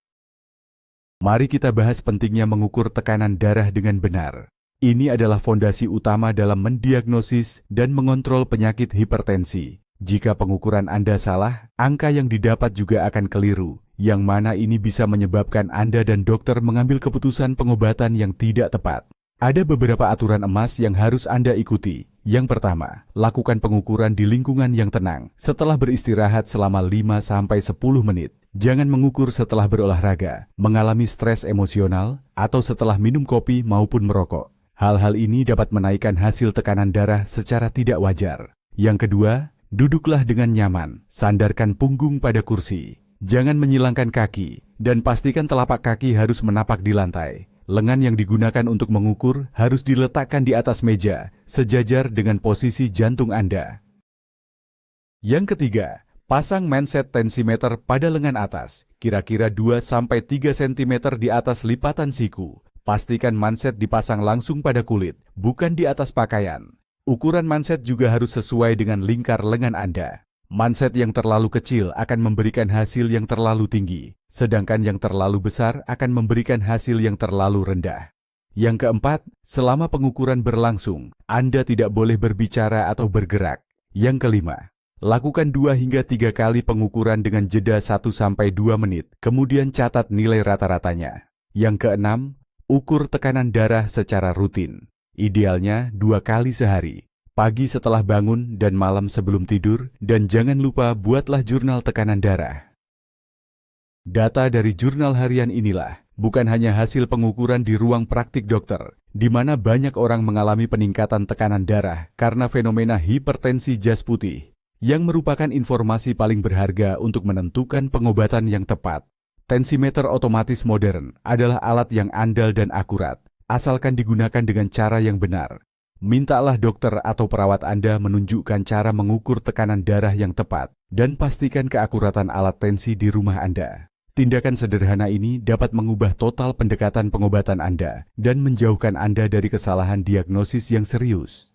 Mari kita bahas pentingnya mengukur tekanan darah dengan benar. Ini adalah fondasi utama dalam mendiagnosis dan mengontrol penyakit hipertensi. Jika pengukuran Anda salah, angka yang didapat juga akan keliru, yang mana ini bisa menyebabkan Anda dan dokter mengambil keputusan pengobatan yang tidak tepat. Ada beberapa aturan emas yang harus Anda ikuti. Yang pertama, lakukan pengukuran di lingkungan yang tenang setelah beristirahat selama 5-10 menit. Jangan mengukur setelah berolahraga, mengalami stres emosional, atau setelah minum kopi maupun merokok. Hal-hal ini dapat menaikkan hasil tekanan darah secara tidak wajar. Yang kedua, duduklah dengan nyaman, sandarkan punggung pada kursi. Jangan menyilangkan kaki, dan pastikan telapak kaki harus menapak di lantai. Lengan yang digunakan untuk mengukur harus diletakkan di atas meja, sejajar dengan posisi jantung Anda. Yang ketiga, pasang manset tensimeter pada lengan atas, kira-kira 2-3 cm di atas lipatan siku. Pastikan manset dipasang langsung pada kulit, bukan di atas pakaian. Ukuran manset juga harus sesuai dengan lingkar lengan Anda. Manset yang terlalu kecil akan memberikan hasil yang terlalu tinggi, sedangkan yang terlalu besar akan memberikan hasil yang terlalu rendah. Yang keempat, selama pengukuran berlangsung, Anda tidak boleh berbicara atau bergerak. Yang kelima, lakukan 2-3 kali pengukuran dengan jeda 1-2 menit, kemudian catat nilai rata-ratanya. Yang keenam, ukur tekanan darah secara rutin. Idealnya 2 kali sehari, pagi setelah bangun dan malam sebelum tidur, dan jangan lupa buatlah jurnal tekanan darah. Data dari jurnal harian inilah bukan hanya hasil pengukuran di ruang praktik dokter, di mana banyak orang mengalami peningkatan tekanan darah karena fenomena hipertensi jas putih, yang merupakan informasi paling berharga untuk menentukan pengobatan yang tepat. Tensimeter otomatis modern adalah alat yang andal dan akurat, asalkan digunakan dengan cara yang benar. Mintalah dokter atau perawat Anda menunjukkan cara mengukur tekanan darah yang tepat dan pastikan keakuratan alat tensi di rumah Anda. Tindakan sederhana ini dapat mengubah total pendekatan pengobatan Anda dan menjauhkan Anda dari kesalahan diagnosis yang serius.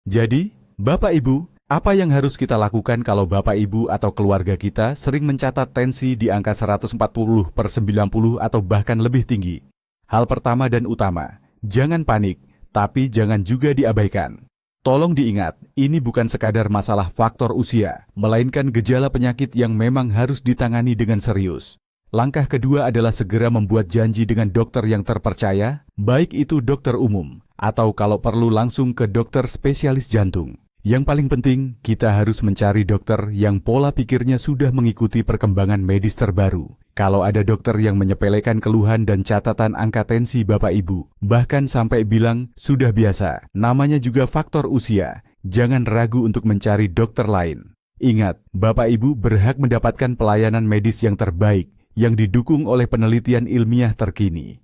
Jadi, Bapak Ibu, apa yang harus kita lakukan kalau Bapak Ibu atau keluarga kita sering mencatat tensi di angka 140/90 atau bahkan lebih tinggi? Hal pertama dan utama, jangan panik, tapi jangan juga diabaikan. Tolong diingat, ini bukan sekadar masalah faktor usia, melainkan gejala penyakit yang memang harus ditangani dengan serius. Langkah kedua adalah segera membuat janji dengan dokter yang terpercaya, baik itu dokter umum, atau kalau perlu langsung ke dokter spesialis jantung. Yang paling penting, kita harus mencari dokter yang pola pikirnya sudah mengikuti perkembangan medis terbaru. Kalau ada dokter yang menyepelekan keluhan dan catatan angka tensi Bapak Ibu, bahkan sampai bilang sudah biasa, namanya juga faktor usia, jangan ragu untuk mencari dokter lain. Ingat, Bapak Ibu berhak mendapatkan pelayanan medis yang terbaik, yang didukung oleh penelitian ilmiah terkini.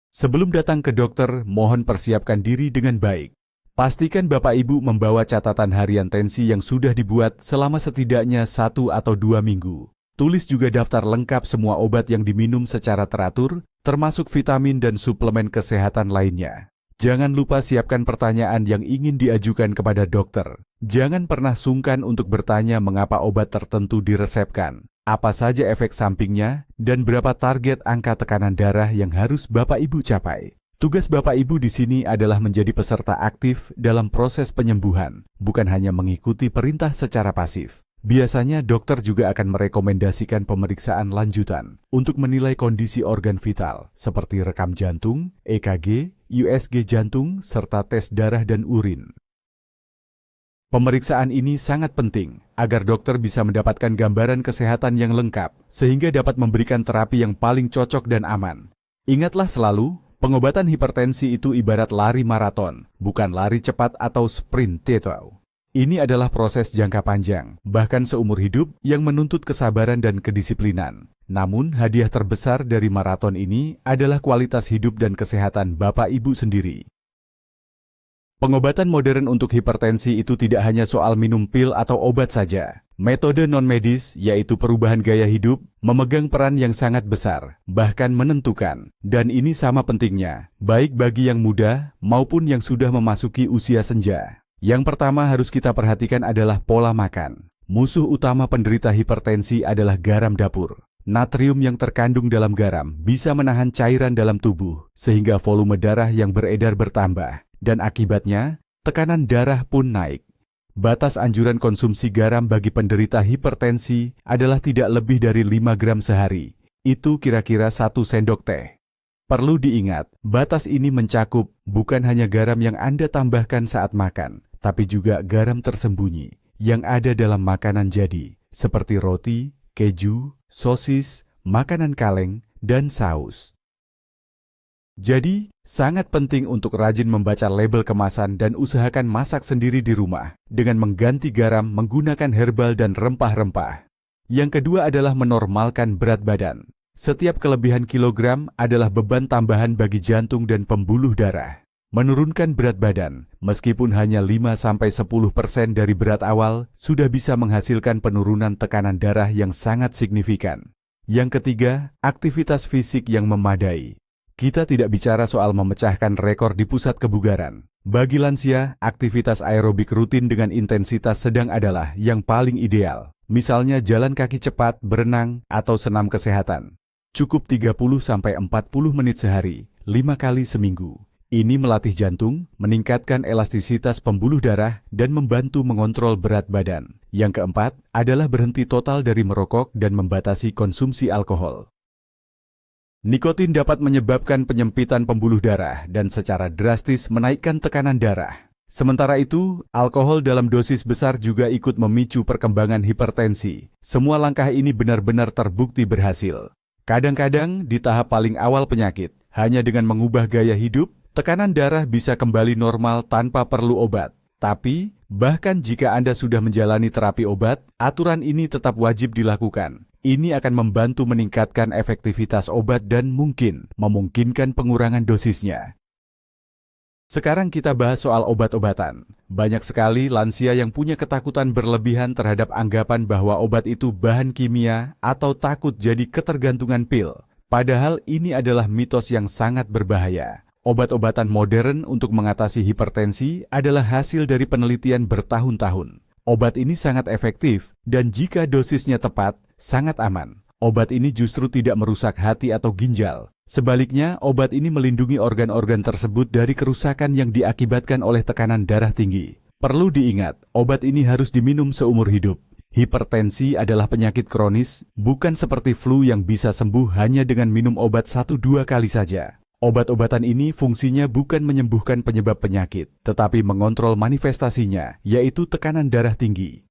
Sebelum datang ke dokter, mohon persiapkan diri dengan baik. Pastikan Bapak Ibu membawa catatan harian tensi yang sudah dibuat selama setidaknya 1 atau 2 minggu. Tulis juga daftar lengkap semua obat yang diminum secara teratur, termasuk vitamin dan suplemen kesehatan lainnya. Jangan lupa siapkan pertanyaan yang ingin diajukan kepada dokter. Jangan pernah sungkan untuk bertanya mengapa obat tertentu diresepkan, apa saja efek sampingnya, dan berapa target angka tekanan darah yang harus Bapak Ibu capai. Tugas Bapak Ibu di sini adalah menjadi peserta aktif dalam proses penyembuhan, bukan hanya mengikuti perintah secara pasif. Biasanya dokter juga akan merekomendasikan pemeriksaan lanjutan untuk menilai kondisi organ vital seperti rekam jantung, EKG, USG jantung, serta tes darah dan urin. Pemeriksaan ini sangat penting agar dokter bisa mendapatkan gambaran kesehatan yang lengkap sehingga dapat memberikan terapi yang paling cocok dan aman. Ingatlah selalu, pengobatan hipertensi itu ibarat lari maraton, bukan lari cepat atau sprint teto. Ini adalah proses jangka panjang, bahkan seumur hidup yang menuntut kesabaran dan kedisiplinan. Namun, hadiah terbesar dari maraton ini adalah kualitas hidup dan kesehatan Bapak Ibu sendiri. Pengobatan modern untuk hipertensi itu tidak hanya soal minum pil atau obat saja. Metode non-medis, yaitu perubahan gaya hidup, memegang peran yang sangat besar, bahkan menentukan. Dan ini sama pentingnya, baik bagi yang muda maupun yang sudah memasuki usia senja. Yang pertama harus kita perhatikan adalah pola makan. Musuh utama penderita hipertensi adalah garam dapur. Natrium yang terkandung dalam garam bisa menahan cairan dalam tubuh, sehingga volume darah yang beredar bertambah. Dan akibatnya, tekanan darah pun naik. Batas anjuran konsumsi garam bagi penderita hipertensi adalah tidak lebih dari 5 gram sehari. Itu kira-kira 1 sendok teh. Perlu diingat, batas ini mencakup bukan hanya garam yang Anda tambahkan saat makan, tapi juga garam tersembunyi yang ada dalam makanan jadi, seperti roti, keju, sosis, makanan kaleng, dan saus. Jadi, sangat penting untuk rajin membaca label kemasan dan usahakan masak sendiri di rumah dengan mengganti garam menggunakan herbal dan rempah-rempah. Yang kedua adalah menormalkan berat badan. Setiap kelebihan kilogram adalah beban tambahan bagi jantung dan pembuluh darah. Menurunkan berat badan, meskipun hanya 5-10% dari berat awal, sudah bisa menghasilkan penurunan tekanan darah yang sangat signifikan. Yang ketiga, aktivitas fisik yang memadai. Kita tidak bicara soal memecahkan rekor di pusat kebugaran. Bagi lansia, aktivitas aerobik rutin dengan intensitas sedang adalah yang paling ideal. Misalnya jalan kaki cepat, berenang, atau senam kesehatan. Cukup 30-40 menit sehari, 5 kali seminggu. Ini melatih jantung, meningkatkan elastisitas pembuluh darah, dan membantu mengontrol berat badan. Yang keempat adalah berhenti total dari merokok dan membatasi konsumsi alkohol. Nikotin dapat menyebabkan penyempitan pembuluh darah dan secara drastis menaikkan tekanan darah. Sementara itu, alkohol dalam dosis besar juga ikut memicu perkembangan hipertensi. Semua langkah ini benar-benar terbukti berhasil. Kadang-kadang di tahap paling awal penyakit, hanya dengan mengubah gaya hidup, tekanan darah bisa kembali normal tanpa perlu obat. Tapi, bahkan jika Anda sudah menjalani terapi obat, aturan ini tetap wajib dilakukan. Ini akan membantu meningkatkan efektivitas obat dan memungkinkan pengurangan dosisnya. Sekarang kita bahas soal obat-obatan. Banyak sekali lansia yang punya ketakutan berlebihan terhadap anggapan bahwa obat itu bahan kimia atau takut jadi ketergantungan pil. Padahal ini adalah mitos yang sangat berbahaya. Obat-obatan modern untuk mengatasi hipertensi adalah hasil dari penelitian bertahun-tahun. Obat ini sangat efektif dan jika dosisnya tepat, sangat aman. Obat ini justru tidak merusak hati atau ginjal. Sebaliknya, obat ini melindungi organ-organ tersebut dari kerusakan yang diakibatkan oleh tekanan darah tinggi. Perlu diingat, obat ini harus diminum seumur hidup. Hipertensi adalah penyakit kronis, bukan seperti flu yang bisa sembuh hanya dengan minum obat 1-2 kali saja. Obat-obatan ini fungsinya bukan menyembuhkan penyebab penyakit, tetapi mengontrol manifestasinya, yaitu tekanan darah tinggi.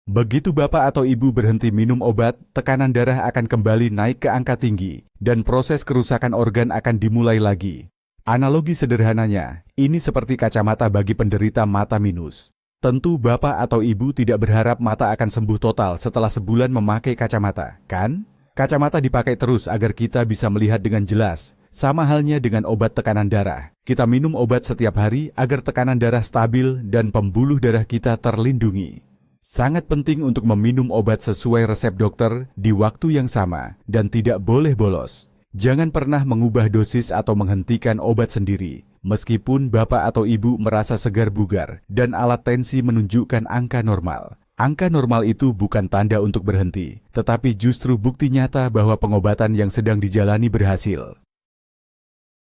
Begitu Bapak atau Ibu berhenti minum obat, tekanan darah akan kembali naik ke angka tinggi, dan proses kerusakan organ akan dimulai lagi. Analogi sederhananya, ini seperti kacamata bagi penderita mata minus. Tentu Bapak atau Ibu tidak berharap mata akan sembuh total setelah sebulan memakai kacamata, kan? Kacamata dipakai terus agar kita bisa melihat dengan jelas. Sama halnya dengan obat tekanan darah. Kita minum obat setiap hari agar tekanan darah stabil dan pembuluh darah kita terlindungi. Sangat penting untuk meminum obat sesuai resep dokter di waktu yang sama dan tidak boleh bolos. Jangan pernah mengubah dosis atau menghentikan obat sendiri. Meskipun Bapak atau Ibu merasa segar bugar dan alat tensi menunjukkan angka normal. Angka normal itu bukan tanda untuk berhenti, tetapi justru bukti nyata bahwa pengobatan yang sedang dijalani berhasil.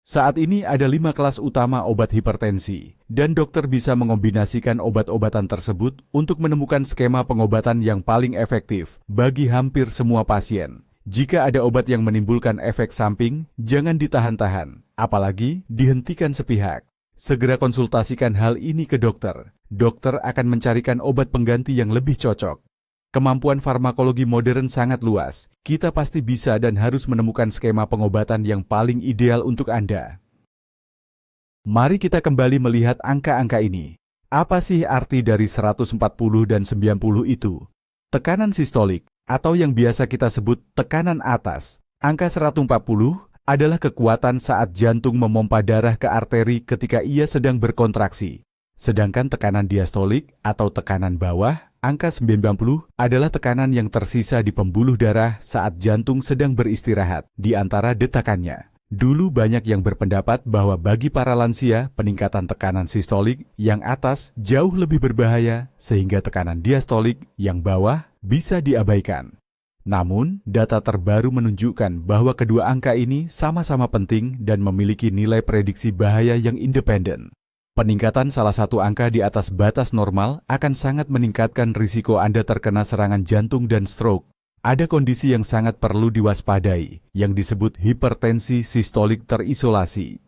Saat ini ada 5 kelas utama obat hipertensi, dan dokter bisa mengombinasikan obat-obatan tersebut untuk menemukan skema pengobatan yang paling efektif bagi hampir semua pasien. Jika ada obat yang menimbulkan efek samping, jangan ditahan-tahan, apalagi dihentikan sepihak. Segera konsultasikan hal ini ke dokter. Dokter akan mencarikan obat pengganti yang lebih cocok. Kemampuan farmakologi modern sangat luas. Kita pasti bisa dan harus menemukan skema pengobatan yang paling ideal untuk Anda. Mari kita kembali melihat angka-angka ini. Apa sih arti dari 140 dan 90 itu? Tekanan sistolik, atau yang biasa kita sebut tekanan atas. Angka 140 adalah kekuatan saat jantung memompa darah ke arteri ketika ia sedang berkontraksi. Sedangkan tekanan diastolik atau tekanan bawah, angka 90 adalah tekanan yang tersisa di pembuluh darah saat jantung sedang beristirahat di antara detakannya. Dulu banyak yang berpendapat bahwa bagi para lansia, peningkatan tekanan sistolik yang atas jauh lebih berbahaya sehingga tekanan diastolik yang bawah bisa diabaikan. Namun, data terbaru menunjukkan bahwa kedua angka ini sama-sama penting dan memiliki nilai prediksi bahaya yang independen. Peningkatan salah satu angka di atas batas normal akan sangat meningkatkan risiko Anda terkena serangan jantung dan stroke. Ada kondisi yang sangat perlu diwaspadai, yang disebut hipertensi sistolik terisolasi.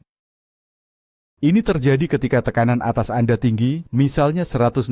Ini terjadi ketika tekanan atas Anda tinggi, misalnya 160,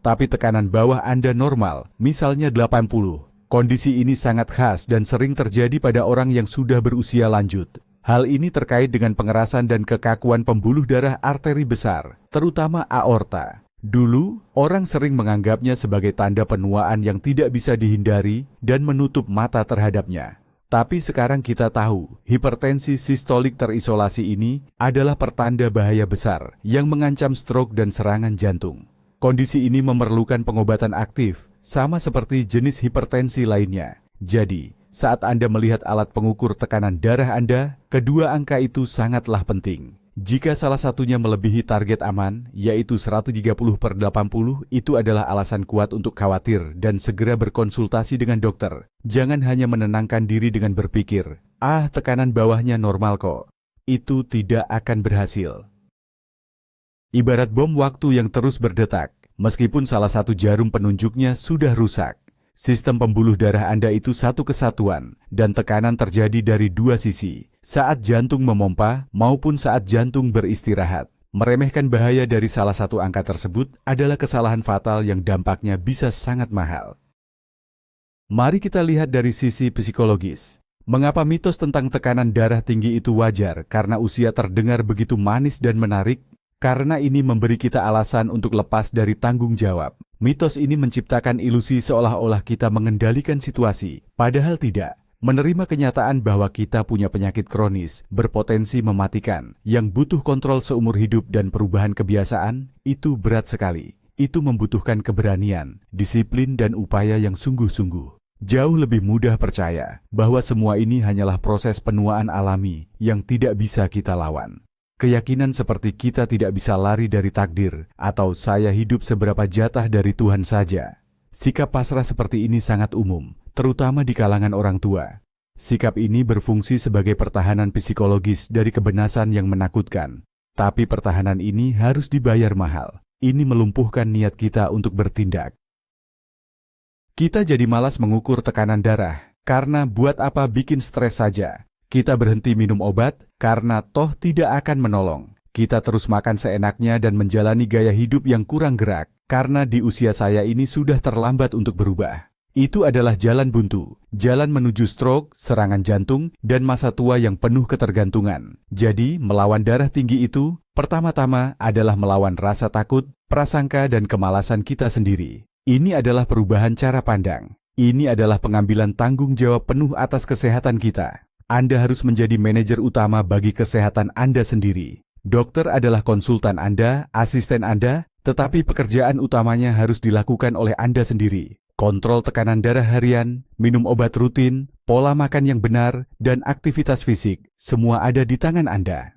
tapi tekanan bawah Anda normal, misalnya 80. Kondisi ini sangat khas dan sering terjadi pada orang yang sudah berusia lanjut. Hal ini terkait dengan pengerasan dan kekakuan pembuluh darah arteri besar, terutama aorta. Dulu, orang sering menganggapnya sebagai tanda penuaan yang tidak bisa dihindari dan menutup mata terhadapnya. Tapi sekarang kita tahu, hipertensi sistolik terisolasi ini adalah pertanda bahaya besar yang mengancam stroke dan serangan jantung. Kondisi ini memerlukan pengobatan aktif, sama seperti jenis hipertensi lainnya. Jadi, saat Anda melihat alat pengukur tekanan darah Anda, kedua angka itu sangatlah penting. Jika salah satunya melebihi target aman, yaitu 130/80, itu adalah alasan kuat untuk khawatir dan segera berkonsultasi dengan dokter. Jangan hanya menenangkan diri dengan berpikir, tekanan bawahnya normal kok. Itu tidak akan berhasil. Ibarat bom waktu yang terus berdetak, meskipun salah satu jarum penunjuknya sudah rusak. Sistem pembuluh darah Anda itu satu kesatuan, dan tekanan terjadi dari dua sisi, saat jantung memompa maupun saat jantung beristirahat. Meremehkan bahaya dari salah satu angka tersebut adalah kesalahan fatal yang dampaknya bisa sangat mahal. Mari kita lihat dari sisi psikologis. Mengapa mitos tentang tekanan darah tinggi itu wajar karena usia terdengar begitu manis dan menarik? Karena ini memberi kita alasan untuk lepas dari tanggung jawab. Mitos ini menciptakan ilusi seolah-olah kita mengendalikan situasi, padahal tidak. Menerima kenyataan bahwa kita punya penyakit kronis, berpotensi mematikan, yang butuh kontrol seumur hidup dan perubahan kebiasaan, itu berat sekali. Itu membutuhkan keberanian, disiplin dan upaya yang sungguh-sungguh. Jauh lebih mudah percaya bahwa semua ini hanyalah proses penuaan alami yang tidak bisa kita lawan. Keyakinan seperti kita tidak bisa lari dari takdir atau saya hidup seberapa jatah dari Tuhan saja. Sikap pasrah seperti ini sangat umum, terutama di kalangan orang tua. Sikap ini berfungsi sebagai pertahanan psikologis dari kebanasan yang menakutkan. Tapi pertahanan ini harus dibayar mahal. Ini melumpuhkan niat kita untuk bertindak. Kita jadi malas mengukur tekanan darah, karena buat apa bikin stres saja. Kita berhenti minum obat karena toh tidak akan menolong. Kita terus makan seenaknya dan menjalani gaya hidup yang kurang gerak, karena di usia saya ini sudah terlambat untuk berubah. Itu adalah jalan buntu, jalan menuju stroke, serangan jantung, dan masa tua yang penuh ketergantungan. Jadi, melawan darah tinggi itu, pertama-tama adalah melawan rasa takut, prasangka, dan kemalasan kita sendiri. Ini adalah perubahan cara pandang. Ini adalah pengambilan tanggung jawab penuh atas kesehatan kita. Anda harus menjadi manajer utama bagi kesehatan Anda sendiri. Dokter adalah konsultan Anda, asisten Anda, tetapi pekerjaan utamanya harus dilakukan oleh Anda sendiri. Kontrol tekanan darah harian, minum obat rutin, pola makan yang benar, dan aktivitas fisik, semua ada di tangan Anda.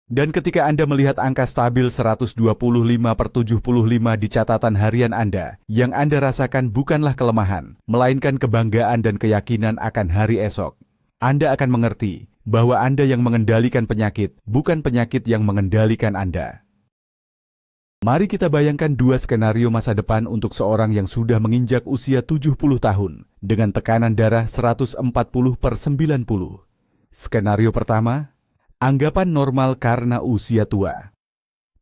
Dan ketika Anda melihat angka stabil 125/75 di catatan harian Anda, yang Anda rasakan bukanlah kelemahan, melainkan kebanggaan dan keyakinan akan hari esok. Anda akan mengerti bahwa Anda yang mengendalikan penyakit, bukan penyakit yang mengendalikan Anda. Mari kita bayangkan dua skenario masa depan untuk seorang yang sudah menginjak usia 70 tahun dengan tekanan darah 140/90. Skenario pertama, anggapan normal karena usia tua.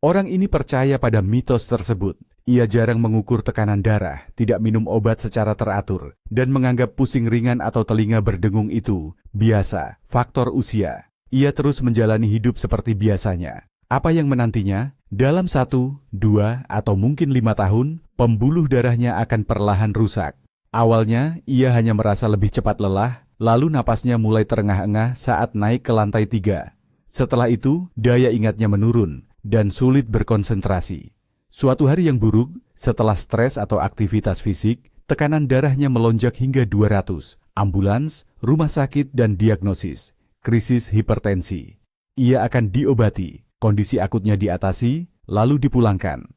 Orang ini percaya pada mitos tersebut. Ia jarang mengukur tekanan darah, tidak minum obat secara teratur, dan menganggap pusing ringan atau telinga berdengung itu biasa, faktor usia. Ia terus menjalani hidup seperti biasanya. Apa yang menantinya? Dalam 1, 2, atau mungkin 5 tahun, pembuluh darahnya akan perlahan rusak. Awalnya, ia hanya merasa lebih cepat lelah, lalu napasnya mulai terengah-engah saat naik ke lantai 3. Setelah itu, daya ingatnya menurun, dan sulit berkonsentrasi. Suatu hari yang buruk, setelah stres atau aktivitas fisik, tekanan darahnya melonjak hingga 200. Ambulans, rumah sakit, dan diagnosis. Krisis hipertensi. Ia akan diobati. Kondisi akutnya diatasi, lalu dipulangkan.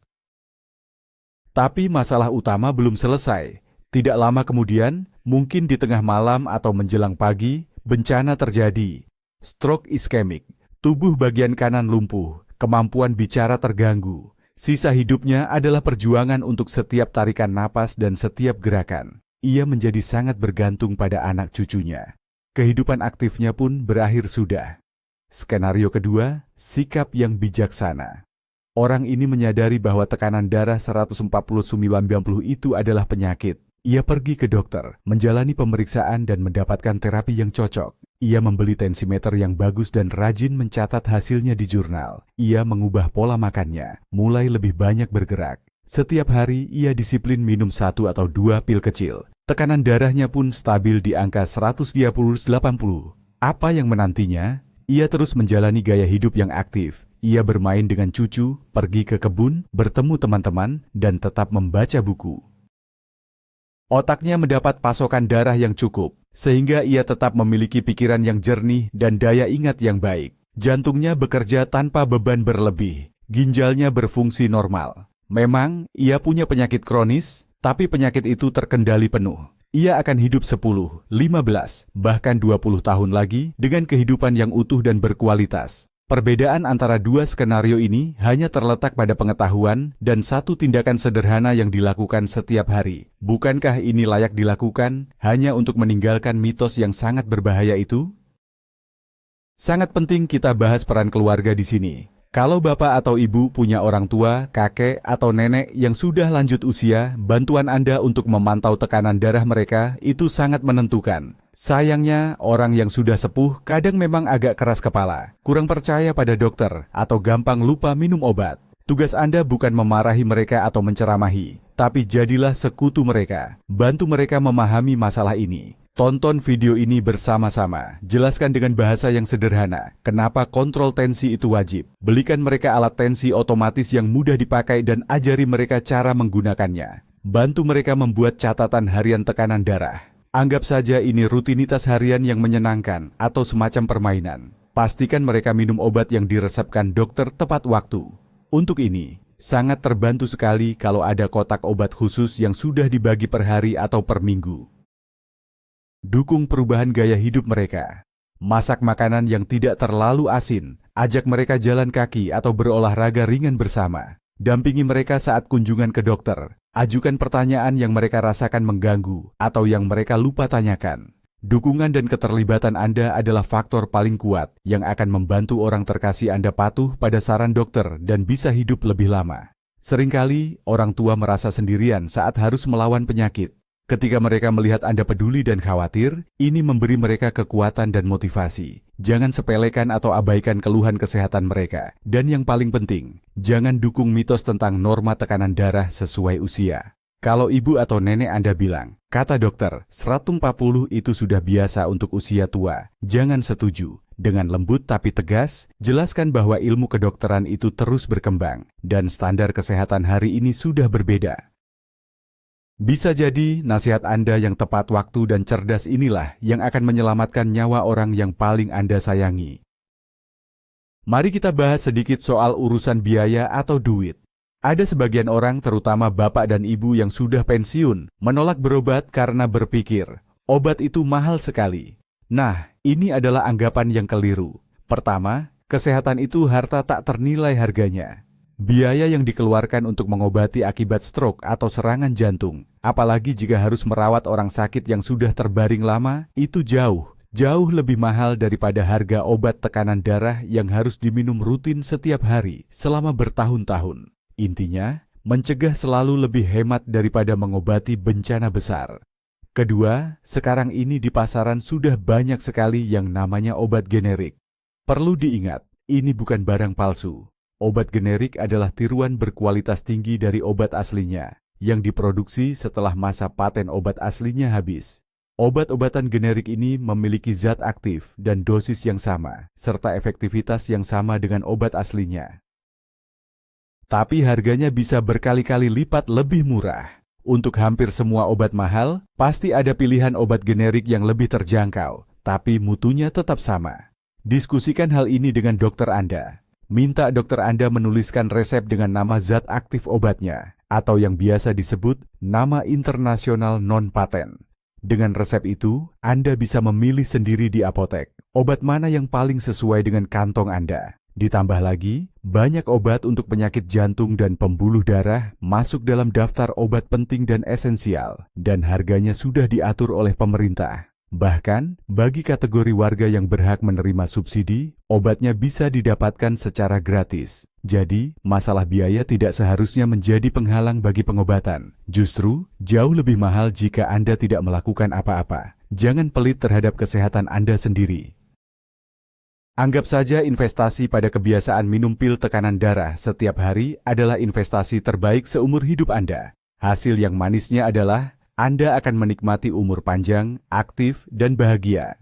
Tapi masalah utama belum selesai. Tidak lama kemudian, mungkin di tengah malam atau menjelang pagi, bencana terjadi. Stroke iskemik, tubuh bagian kanan lumpuh, kemampuan bicara terganggu. Sisa hidupnya adalah perjuangan untuk setiap tarikan napas dan setiap gerakan. Ia menjadi sangat bergantung pada anak cucunya. Kehidupan aktifnya pun berakhir sudah. Skenario kedua, sikap yang bijaksana. Orang ini menyadari bahwa tekanan darah 140/90 itu adalah penyakit. Ia pergi ke dokter, menjalani pemeriksaan dan mendapatkan terapi yang cocok. Ia membeli tensimeter yang bagus dan rajin mencatat hasilnya di jurnal. Ia mengubah pola makannya, mulai lebih banyak bergerak. Setiap hari ia disiplin minum 1 atau 2 pil kecil. Tekanan darahnya pun stabil di angka 130/80. Apa yang menantinya? Ia terus menjalani gaya hidup yang aktif. Ia bermain dengan cucu, pergi ke kebun, bertemu teman-teman, dan tetap membaca buku. Otaknya mendapat pasokan darah yang cukup, sehingga ia tetap memiliki pikiran yang jernih dan daya ingat yang baik. Jantungnya bekerja tanpa beban berlebih, ginjalnya berfungsi normal. Memang, ia punya penyakit kronis, tapi penyakit itu terkendali penuh. Ia akan hidup 10, 15, bahkan 20 tahun lagi dengan kehidupan yang utuh dan berkualitas. Perbedaan antara dua skenario ini hanya terletak pada pengetahuan dan satu tindakan sederhana yang dilakukan setiap hari. Bukankah ini layak dilakukan hanya untuk meninggalkan mitos yang sangat berbahaya itu? Sangat penting kita bahas peran keluarga di sini. Kalau bapak atau ibu punya orang tua, kakek, atau nenek yang sudah lanjut usia, bantuan Anda untuk memantau tekanan darah mereka itu sangat menentukan. Sayangnya, orang yang sudah sepuh kadang memang agak keras kepala, kurang percaya pada dokter, atau gampang lupa minum obat. Tugas Anda bukan memarahi mereka atau menceramahi, tapi jadilah sekutu mereka. Bantu mereka memahami masalah ini. Tonton video ini bersama-sama. Jelaskan dengan bahasa yang sederhana kenapa kontrol tensi itu wajib. Belikan mereka alat tensi otomatis yang mudah dipakai dan ajari mereka cara menggunakannya. Bantu mereka membuat catatan harian tekanan darah. Anggap saja ini rutinitas harian yang menyenangkan atau semacam permainan. Pastikan mereka minum obat yang diresepkan dokter tepat waktu. Untuk ini, sangat terbantu sekali kalau ada kotak obat khusus yang sudah dibagi per hari atau per minggu. Dukung perubahan gaya hidup mereka. Masak makanan yang tidak terlalu asin. Ajak mereka jalan kaki atau berolahraga ringan bersama. Dampingi mereka saat kunjungan ke dokter. Ajukan pertanyaan yang mereka rasakan mengganggu atau yang mereka lupa tanyakan. Dukungan dan keterlibatan Anda adalah faktor paling kuat yang akan membantu orang terkasih Anda patuh pada saran dokter dan bisa hidup lebih lama. Seringkali, orang tua merasa sendirian saat harus melawan penyakit. Ketika mereka melihat Anda peduli dan khawatir, ini memberi mereka kekuatan dan motivasi. Jangan sepelekan atau abaikan keluhan kesehatan mereka. Dan yang paling penting, jangan dukung mitos tentang norma tekanan darah sesuai usia. Kalau ibu atau nenek Anda bilang, kata dokter, 140 itu sudah biasa untuk usia tua, jangan setuju. Dengan lembut tapi tegas, jelaskan bahwa ilmu kedokteran itu terus berkembang, dan standar kesehatan hari ini sudah berbeda. Bisa jadi nasihat Anda yang tepat waktu dan cerdas inilah yang akan menyelamatkan nyawa orang yang paling Anda sayangi. Mari kita bahas sedikit soal urusan biaya atau duit. Ada sebagian orang, terutama bapak dan ibu yang sudah pensiun, menolak berobat karena berpikir, obat itu mahal sekali. Nah, ini adalah anggapan yang keliru. Pertama, kesehatan itu harta tak ternilai harganya. Biaya yang dikeluarkan untuk mengobati akibat stroke atau serangan jantung, apalagi jika harus merawat orang sakit yang sudah terbaring lama, itu jauh lebih mahal daripada harga obat tekanan darah yang harus diminum rutin setiap hari selama bertahun-tahun. Intinya, mencegah selalu lebih hemat daripada mengobati bencana besar. Kedua, sekarang ini di pasaran sudah banyak sekali yang namanya obat generik. Perlu diingat, ini bukan barang palsu. Obat generik adalah tiruan berkualitas tinggi dari obat aslinya, yang diproduksi setelah masa paten obat aslinya habis. Obat-obatan generik ini memiliki zat aktif dan dosis yang sama, serta efektivitas yang sama dengan obat aslinya. Tapi harganya bisa berkali-kali lipat lebih murah. Untuk hampir semua obat mahal, pasti ada pilihan obat generik yang lebih terjangkau, tapi mutunya tetap sama. Diskusikan hal ini dengan dokter Anda. Minta dokter Anda menuliskan resep dengan nama zat aktif obatnya, atau yang biasa disebut nama internasional non-paten. Dengan resep itu, Anda bisa memilih sendiri di apotek, obat mana yang paling sesuai dengan kantong Anda. Ditambah lagi, banyak obat untuk penyakit jantung dan pembuluh darah masuk dalam daftar obat penting dan esensial, dan harganya sudah diatur oleh pemerintah. Bahkan, bagi kategori warga yang berhak menerima subsidi, obatnya bisa didapatkan secara gratis. Jadi, masalah biaya tidak seharusnya menjadi penghalang bagi pengobatan. Justru, jauh lebih mahal jika Anda tidak melakukan apa-apa. Jangan pelit terhadap kesehatan Anda sendiri. Anggap saja investasi pada kebiasaan minum pil tekanan darah setiap hari adalah investasi terbaik seumur hidup Anda. Hasil yang manisnya adalah Anda akan menikmati umur panjang, aktif, dan bahagia.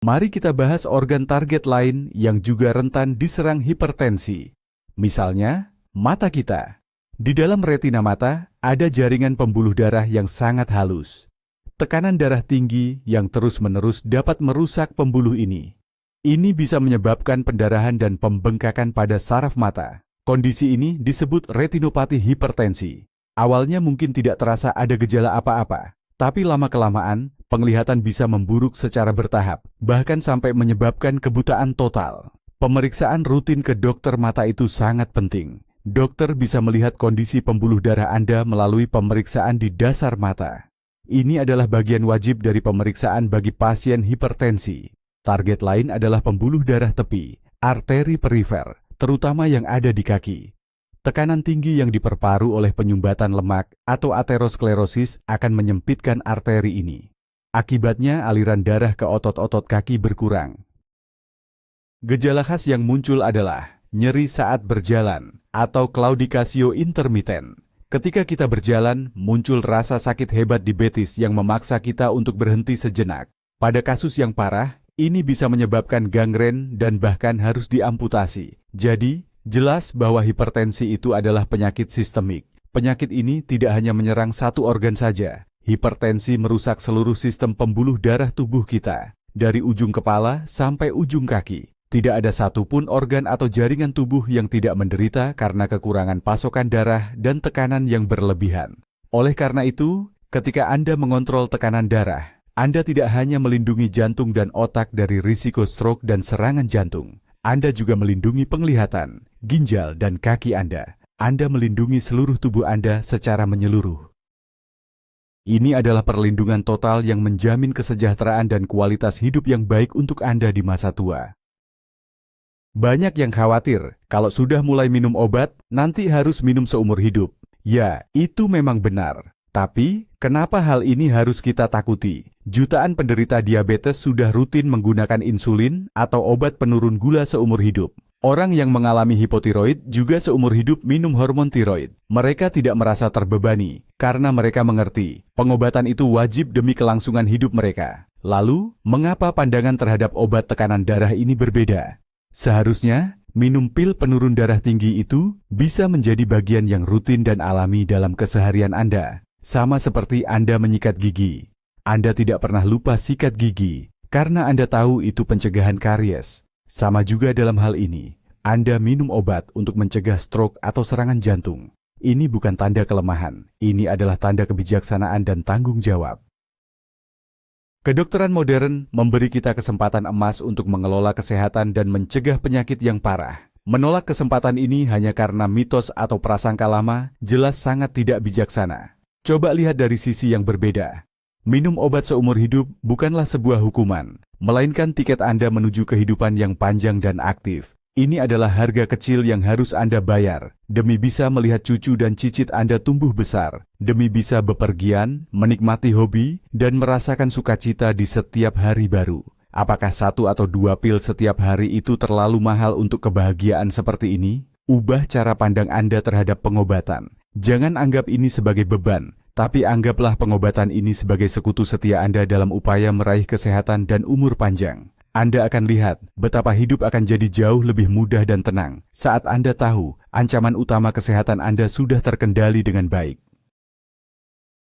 Mari kita bahas organ target lain yang juga rentan diserang hipertensi. Misalnya, mata kita. Di dalam retina mata, ada jaringan pembuluh darah yang sangat halus. Tekanan darah tinggi yang terus-menerus dapat merusak pembuluh ini. Ini bisa menyebabkan pendarahan dan pembengkakan pada saraf mata. Kondisi ini disebut retinopati hipertensi. Awalnya mungkin tidak terasa ada gejala apa-apa, tapi lama-kelamaan penglihatan bisa memburuk secara bertahap, bahkan sampai menyebabkan kebutaan total. Pemeriksaan rutin ke dokter mata itu sangat penting. Dokter bisa melihat kondisi pembuluh darah Anda melalui pemeriksaan di dasar mata. Ini adalah bagian wajib dari pemeriksaan bagi pasien hipertensi. Target lain adalah pembuluh darah tepi, arteri perifer, terutama yang ada di kaki. Tekanan tinggi yang diperparu oleh penyumbatan lemak atau aterosklerosis akan menyempitkan arteri ini. Akibatnya aliran darah ke otot-otot kaki berkurang. Gejala khas yang muncul adalah nyeri saat berjalan atau claudicatio intermittent. Ketika kita berjalan, muncul rasa sakit hebat di betis yang memaksa kita untuk berhenti sejenak. Pada kasus yang parah, ini bisa menyebabkan gangren dan bahkan harus diamputasi. Jadi, jelas bahwa hipertensi itu adalah penyakit sistemik. Penyakit ini tidak hanya menyerang satu organ saja. Hipertensi merusak seluruh sistem pembuluh darah tubuh kita, dari ujung kepala sampai ujung kaki. Tidak ada satupun organ atau jaringan tubuh yang tidak menderita karena kekurangan pasokan darah dan tekanan yang berlebihan. Oleh karena itu, ketika Anda mengontrol tekanan darah, Anda tidak hanya melindungi jantung dan otak dari risiko stroke dan serangan jantung. Anda juga melindungi penglihatan, ginjal, dan kaki Anda. Anda melindungi seluruh tubuh Anda secara menyeluruh. Ini adalah perlindungan total yang menjamin kesejahteraan dan kualitas hidup yang baik untuk Anda di masa tua. Banyak yang khawatir, kalau sudah mulai minum obat, nanti harus minum seumur hidup. Ya, itu memang benar. Tapi, kenapa hal ini harus kita takuti? Jutaan penderita diabetes sudah rutin menggunakan insulin atau obat penurun gula seumur hidup. Orang yang mengalami hipotiroid juga seumur hidup minum hormon tiroid. Mereka tidak merasa terbebani, karena mereka mengerti pengobatan itu wajib demi kelangsungan hidup mereka. Lalu, mengapa pandangan terhadap obat tekanan darah ini berbeda? Seharusnya, minum pil penurun darah tinggi itu bisa menjadi bagian yang rutin dan alami dalam keseharian Anda. Sama seperti Anda menyikat gigi. Anda tidak pernah lupa sikat gigi, karena Anda tahu itu pencegahan karies. Sama juga dalam hal ini, Anda minum obat untuk mencegah stroke atau serangan jantung. Ini bukan tanda kelemahan, ini adalah tanda kebijaksanaan dan tanggung jawab. Kedokteran modern memberi kita kesempatan emas untuk mengelola kesehatan dan mencegah penyakit yang parah. Menolak kesempatan ini hanya karena mitos atau prasangka lama jelas sangat tidak bijaksana. Coba lihat dari sisi yang berbeda. Minum obat seumur hidup bukanlah sebuah hukuman, melainkan tiket Anda menuju kehidupan yang panjang dan aktif. Ini adalah harga kecil yang harus Anda bayar, demi bisa melihat cucu dan cicit Anda tumbuh besar, demi bisa bepergian, menikmati hobi, dan merasakan sukacita di setiap hari baru. Apakah 1 atau 2 pil setiap hari itu terlalu mahal untuk kebahagiaan seperti ini? Ubah cara pandang Anda terhadap pengobatan. Jangan anggap ini sebagai beban, tapi anggaplah pengobatan ini sebagai sekutu setia Anda dalam upaya meraih kesehatan dan umur panjang. Anda akan lihat betapa hidup akan jadi jauh lebih mudah dan tenang saat Anda tahu ancaman utama kesehatan Anda sudah terkendali dengan baik.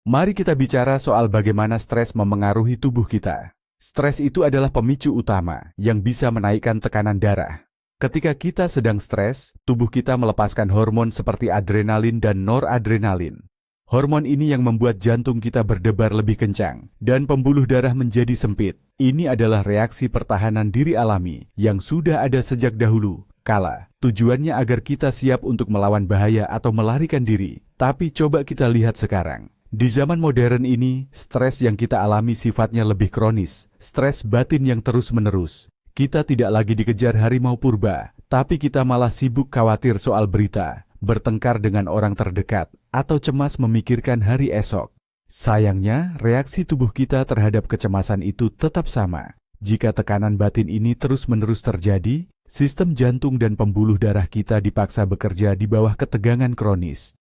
Mari kita bicara soal bagaimana stres memengaruhi tubuh kita. Stres itu adalah pemicu utama yang bisa menaikkan tekanan darah. Ketika kita sedang stres, tubuh kita melepaskan hormon seperti adrenalin dan noradrenalin. Hormon ini yang membuat jantung kita berdebar lebih kencang dan pembuluh darah menjadi sempit. Ini adalah reaksi pertahanan diri alami yang sudah ada sejak dahulu kala. Tujuannya agar kita siap untuk melawan bahaya atau melarikan diri. Tapi coba kita lihat sekarang. Di zaman modern ini, stres yang kita alami sifatnya lebih kronis. Stres batin yang terus-menerus. Kita tidak lagi dikejar harimau purba, tapi kita malah sibuk khawatir soal berita, bertengkar dengan orang terdekat, atau cemas memikirkan hari esok. Sayangnya, reaksi tubuh kita terhadap kecemasan itu tetap sama. Jika tekanan batin ini terus-menerus terjadi, sistem jantung dan pembuluh darah kita dipaksa bekerja di bawah ketegangan kronis.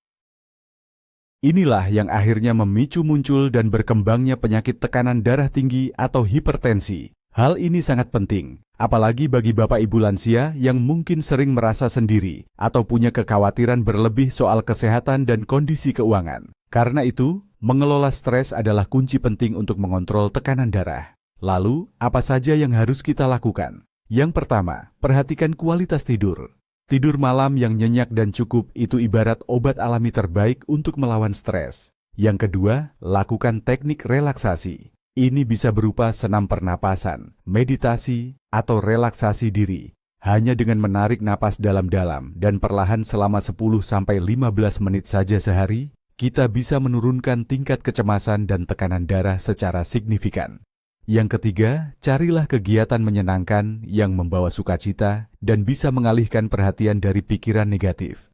Inilah yang akhirnya memicu muncul dan berkembangnya penyakit tekanan darah tinggi atau hipertensi. Hal ini sangat penting, apalagi bagi bapak ibu lansia yang mungkin sering merasa sendiri atau punya kekhawatiran berlebih soal kesehatan dan kondisi keuangan. Karena itu, mengelola stres adalah kunci penting untuk mengontrol tekanan darah. Lalu, apa saja yang harus kita lakukan? Yang pertama, perhatikan kualitas tidur. Tidur malam yang nyenyak dan cukup itu ibarat obat alami terbaik untuk melawan stres. Yang kedua, lakukan teknik relaksasi. Ini bisa berupa senam pernapasan, meditasi, atau relaksasi diri. Hanya dengan menarik napas dalam-dalam dan perlahan selama 10-15 menit saja sehari, kita bisa menurunkan tingkat kecemasan dan tekanan darah secara signifikan. Yang ketiga, carilah kegiatan menyenangkan yang membawa sukacita dan bisa mengalihkan perhatian dari pikiran negatif.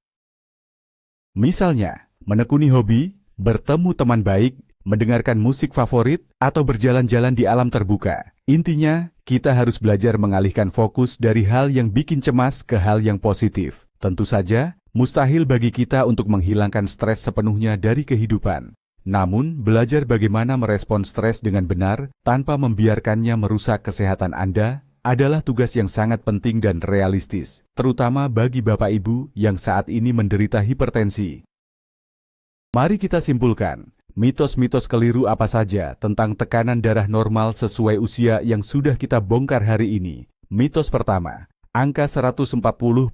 Misalnya, menekuni hobi, bertemu teman baik, mendengarkan musik favorit, atau berjalan-jalan di alam terbuka. Intinya, kita harus belajar mengalihkan fokus dari hal yang bikin cemas ke hal yang positif. Tentu saja, mustahil bagi kita untuk menghilangkan stres sepenuhnya dari kehidupan. Namun, belajar bagaimana merespon stres dengan benar tanpa membiarkannya merusak kesehatan Anda adalah tugas yang sangat penting dan realistis, terutama bagi Bapak Ibu yang saat ini menderita hipertensi. Mari kita simpulkan. Mitos-mitos keliru apa saja tentang tekanan darah normal sesuai usia yang sudah kita bongkar hari ini? Mitos pertama, angka 140/90,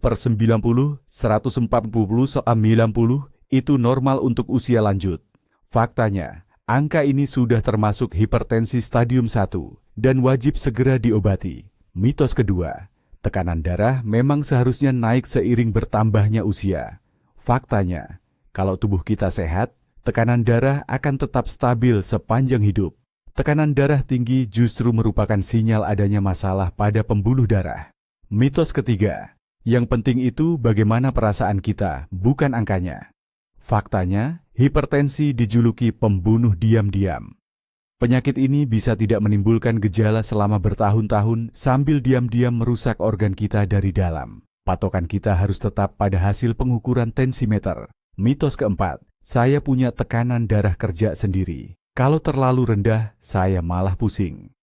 140/90 itu normal untuk usia lanjut. Faktanya, angka ini sudah termasuk hipertensi stadium 1 dan wajib segera diobati. Mitos kedua, tekanan darah memang seharusnya naik seiring bertambahnya usia. Faktanya, kalau tubuh kita sehat, tekanan darah akan tetap stabil sepanjang hidup. Tekanan darah tinggi justru merupakan sinyal adanya masalah pada pembuluh darah. Mitos ketiga, yang penting itu bagaimana perasaan kita, bukan angkanya. Faktanya, hipertensi dijuluki pembunuh diam-diam. Penyakit ini bisa tidak menimbulkan gejala selama bertahun-tahun sambil diam-diam merusak organ kita dari dalam. Patokan kita harus tetap pada hasil pengukuran tensimeter. Mitos keempat, saya punya tekanan darah kerja sendiri. Kalau terlalu rendah, saya malah pusing.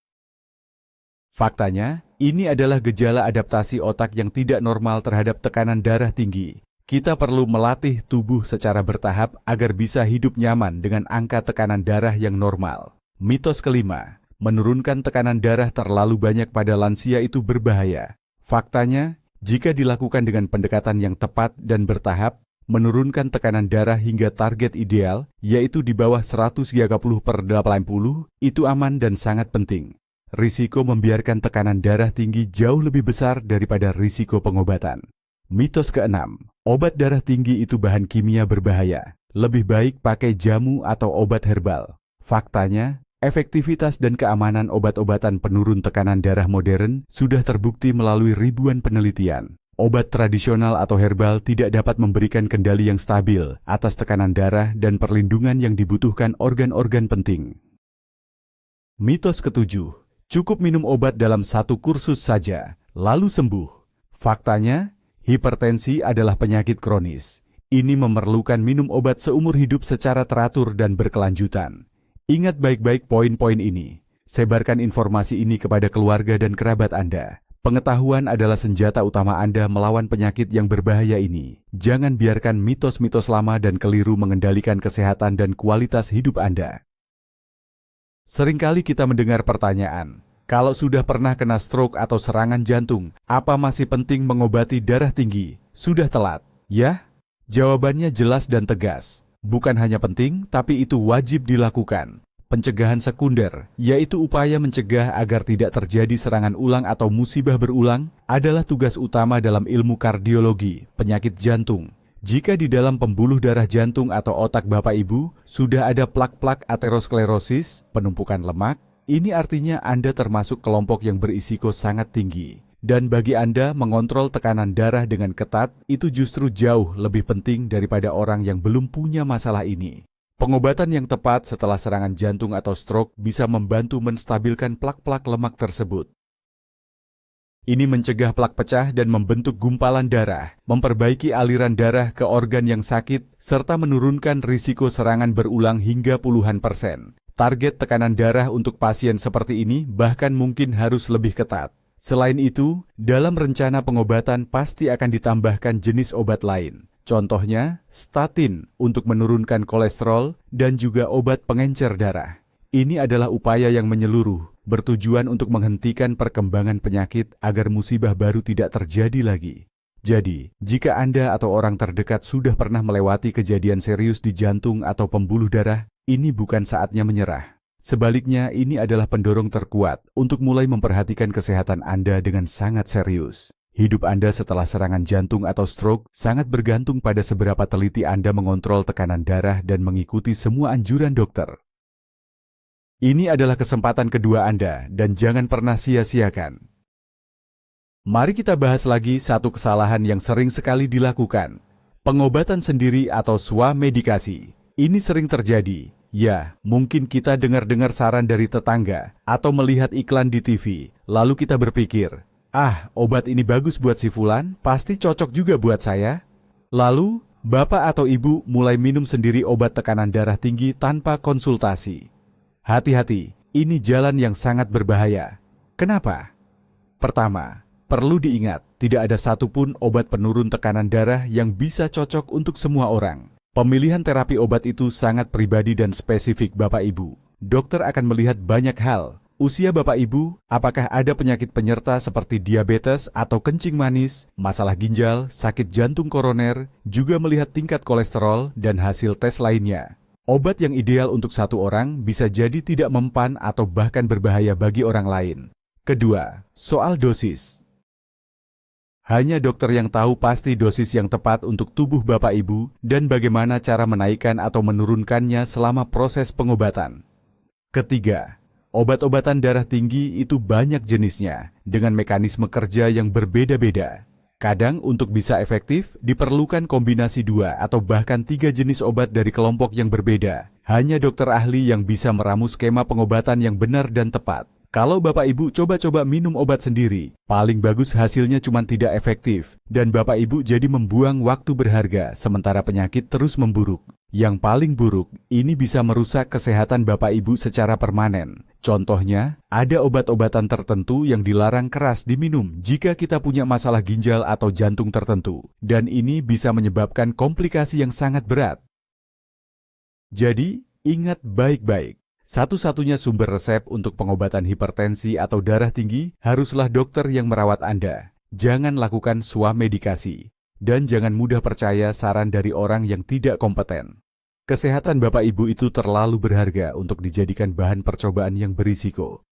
Faktanya, ini adalah gejala adaptasi otak yang tidak normal terhadap tekanan darah tinggi. Kita perlu melatih tubuh secara bertahap agar bisa hidup nyaman dengan angka tekanan darah yang normal. Mitos kelima, menurunkan tekanan darah terlalu banyak pada lansia itu berbahaya. Faktanya, jika dilakukan dengan pendekatan yang tepat dan bertahap, Menurunkan tekanan darah hingga target ideal, yaitu di bawah 130/80, itu aman dan sangat penting. Risiko membiarkan tekanan darah tinggi jauh lebih besar daripada risiko pengobatan. Mitos keenam, obat darah tinggi itu bahan kimia berbahaya. Lebih baik pakai jamu atau obat herbal. Faktanya, efektivitas dan keamanan obat-obatan penurun tekanan darah modern sudah terbukti melalui ribuan penelitian. Obat tradisional atau herbal tidak dapat memberikan kendali yang stabil atas tekanan darah dan perlindungan yang dibutuhkan organ-organ penting. Mitos ketujuh, cukup minum obat dalam satu kursus saja, lalu sembuh. Faktanya, hipertensi adalah penyakit kronis. Ini memerlukan minum obat seumur hidup secara teratur dan berkelanjutan. Ingat baik-baik poin-poin ini. Sebarkan informasi ini kepada keluarga dan kerabat Anda. Pengetahuan adalah senjata utama Anda melawan penyakit yang berbahaya ini. Jangan biarkan mitos-mitos lama dan keliru mengendalikan kesehatan dan kualitas hidup Anda. Seringkali kita mendengar pertanyaan, kalau sudah pernah kena stroke atau serangan jantung, apa masih penting mengobati darah tinggi? Sudah telat, ya? Jawabannya jelas dan tegas. Bukan hanya penting, tapi itu wajib dilakukan. Pencegahan sekunder, yaitu upaya mencegah agar tidak terjadi serangan ulang atau musibah berulang, adalah tugas utama dalam ilmu kardiologi, penyakit jantung. Jika di dalam pembuluh darah jantung atau otak Bapak Ibu sudah ada plak-plak aterosklerosis, penumpukan lemak, ini artinya Anda termasuk kelompok yang berisiko sangat tinggi. Dan bagi Anda, mengontrol tekanan darah dengan ketat itu justru jauh lebih penting daripada orang yang belum punya masalah ini. Pengobatan yang tepat setelah serangan jantung atau stroke bisa membantu menstabilkan plak-plak lemak tersebut. Ini mencegah plak pecah dan membentuk gumpalan darah, memperbaiki aliran darah ke organ yang sakit, serta menurunkan risiko serangan berulang hingga puluhan %. Target tekanan darah untuk pasien seperti ini bahkan mungkin harus lebih ketat. Selain itu, dalam rencana pengobatan pasti akan ditambahkan jenis obat lain. Contohnya, statin untuk menurunkan kolesterol dan juga obat pengencer darah. Ini adalah upaya yang menyeluruh, bertujuan untuk menghentikan perkembangan penyakit agar musibah baru tidak terjadi lagi. Jadi, jika Anda atau orang terdekat sudah pernah melewati kejadian serius di jantung atau pembuluh darah, ini bukan saatnya menyerah. Sebaliknya, ini adalah pendorong terkuat untuk mulai memperhatikan kesehatan Anda dengan sangat serius. Hidup Anda setelah serangan jantung atau stroke sangat bergantung pada seberapa teliti Anda mengontrol tekanan darah dan mengikuti semua anjuran dokter. Ini adalah kesempatan kedua Anda dan jangan pernah sia-siakan. Mari kita bahas lagi satu kesalahan yang sering sekali dilakukan. Pengobatan sendiri atau swamedikasi. Ini sering terjadi. Ya, mungkin kita dengar-dengar saran dari tetangga atau melihat iklan di TV, lalu kita berpikir, obat ini bagus buat si Fulan, pasti cocok juga buat saya. Lalu, Bapak atau Ibu mulai minum sendiri obat tekanan darah tinggi tanpa konsultasi. Hati-hati, ini jalan yang sangat berbahaya. Kenapa? Pertama, perlu diingat, tidak ada satupun obat penurun tekanan darah yang bisa cocok untuk semua orang. Pemilihan terapi obat itu sangat pribadi dan spesifik Bapak Ibu. Dokter akan melihat banyak hal. Usia Bapak Ibu, apakah ada penyakit penyerta seperti diabetes atau kencing manis, masalah ginjal, sakit jantung koroner, juga melihat tingkat kolesterol dan hasil tes lainnya. Obat yang ideal untuk satu orang bisa jadi tidak mempan atau bahkan berbahaya bagi orang lain. Kedua, soal dosis. Hanya dokter yang tahu pasti dosis yang tepat untuk tubuh Bapak Ibu dan bagaimana cara menaikkan atau menurunkannya selama proses pengobatan. Ketiga, obat-obatan darah tinggi itu banyak jenisnya dengan mekanisme kerja yang berbeda-beda. Kadang untuk bisa efektif diperlukan kombinasi 2 atau bahkan 3 jenis obat dari kelompok yang berbeda. Hanya dokter ahli yang bisa meramu skema pengobatan yang benar dan tepat. Kalau Bapak Ibu coba-coba minum obat sendiri, paling bagus hasilnya cuma tidak efektif, dan Bapak Ibu jadi membuang waktu berharga sementara penyakit terus memburuk. Yang paling buruk, ini bisa merusak kesehatan Bapak Ibu secara permanen. Contohnya, ada obat-obatan tertentu yang dilarang keras diminum jika kita punya masalah ginjal atau jantung tertentu, dan ini bisa menyebabkan komplikasi yang sangat berat. Jadi, ingat baik-baik. Satu-satunya sumber resep untuk pengobatan hipertensi atau darah tinggi haruslah dokter yang merawat Anda. Jangan lakukan swamedikasi. Dan jangan mudah percaya saran dari orang yang tidak kompeten. Kesehatan Bapak Ibu itu terlalu berharga untuk dijadikan bahan percobaan yang berisiko.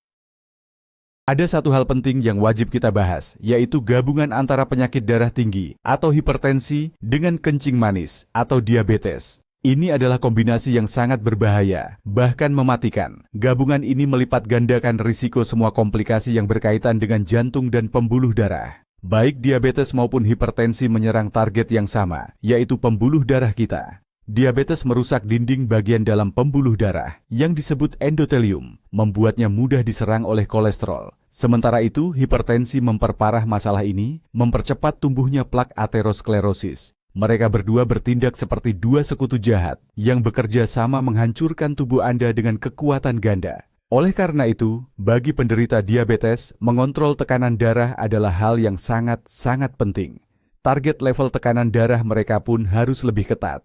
Ada satu hal penting yang wajib kita bahas, yaitu gabungan antara penyakit darah tinggi atau hipertensi dengan kencing manis atau diabetes. Ini adalah kombinasi yang sangat berbahaya, bahkan mematikan. Gabungan ini melipat gandakan risiko semua komplikasi yang berkaitan dengan jantung dan pembuluh darah. Baik diabetes maupun hipertensi menyerang target yang sama, yaitu pembuluh darah kita. Diabetes merusak dinding bagian dalam pembuluh darah yang disebut endotelium, membuatnya mudah diserang oleh kolesterol. Sementara itu, hipertensi memperparah masalah ini, mempercepat tumbuhnya plak aterosklerosis. Mereka berdua bertindak seperti dua sekutu jahat yang bekerja sama menghancurkan tubuh Anda dengan kekuatan ganda. Oleh karena itu, bagi penderita diabetes, mengontrol tekanan darah adalah hal yang sangat-sangat penting. Target level tekanan darah mereka pun harus lebih ketat.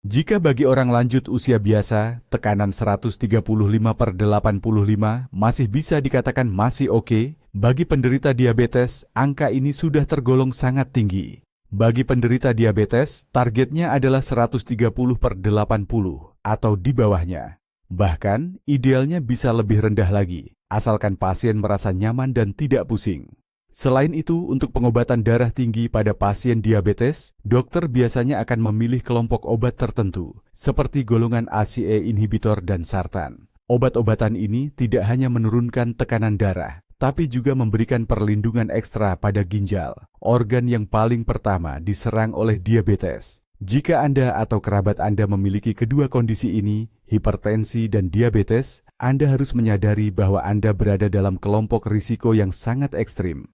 Jika bagi orang lanjut usia biasa, tekanan 135/85 masih bisa dikatakan masih oke, bagi penderita diabetes, angka ini sudah tergolong sangat tinggi. Bagi penderita diabetes, targetnya adalah 130/80 atau di bawahnya. Bahkan, idealnya bisa lebih rendah lagi, asalkan pasien merasa nyaman dan tidak pusing. Selain itu, untuk pengobatan darah tinggi pada pasien diabetes, dokter biasanya akan memilih kelompok obat tertentu, seperti golongan ACE inhibitor dan sartan. Obat-obatan ini tidak hanya menurunkan tekanan darah, tapi juga memberikan perlindungan ekstra pada ginjal, organ yang paling pertama diserang oleh diabetes. Jika Anda atau kerabat Anda memiliki kedua kondisi ini, hipertensi dan diabetes, Anda harus menyadari bahwa Anda berada dalam kelompok risiko yang sangat ekstrim.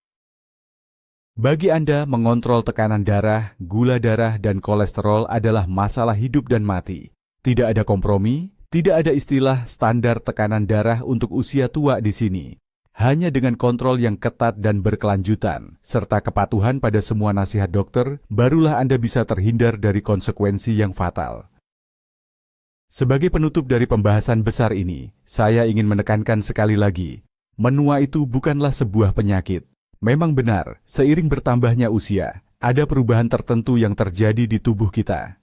Bagi Anda, mengontrol tekanan darah, gula darah, dan kolesterol adalah masalah hidup dan mati. Tidak ada kompromi, tidak ada istilah standar tekanan darah untuk usia tua di sini. Hanya dengan kontrol yang ketat dan berkelanjutan, serta kepatuhan pada semua nasihat dokter, barulah Anda bisa terhindar dari konsekuensi yang fatal. Sebagai penutup dari pembahasan besar ini, saya ingin menekankan sekali lagi, menua itu bukanlah sebuah penyakit. Memang benar, seiring bertambahnya usia, ada perubahan tertentu yang terjadi di tubuh kita.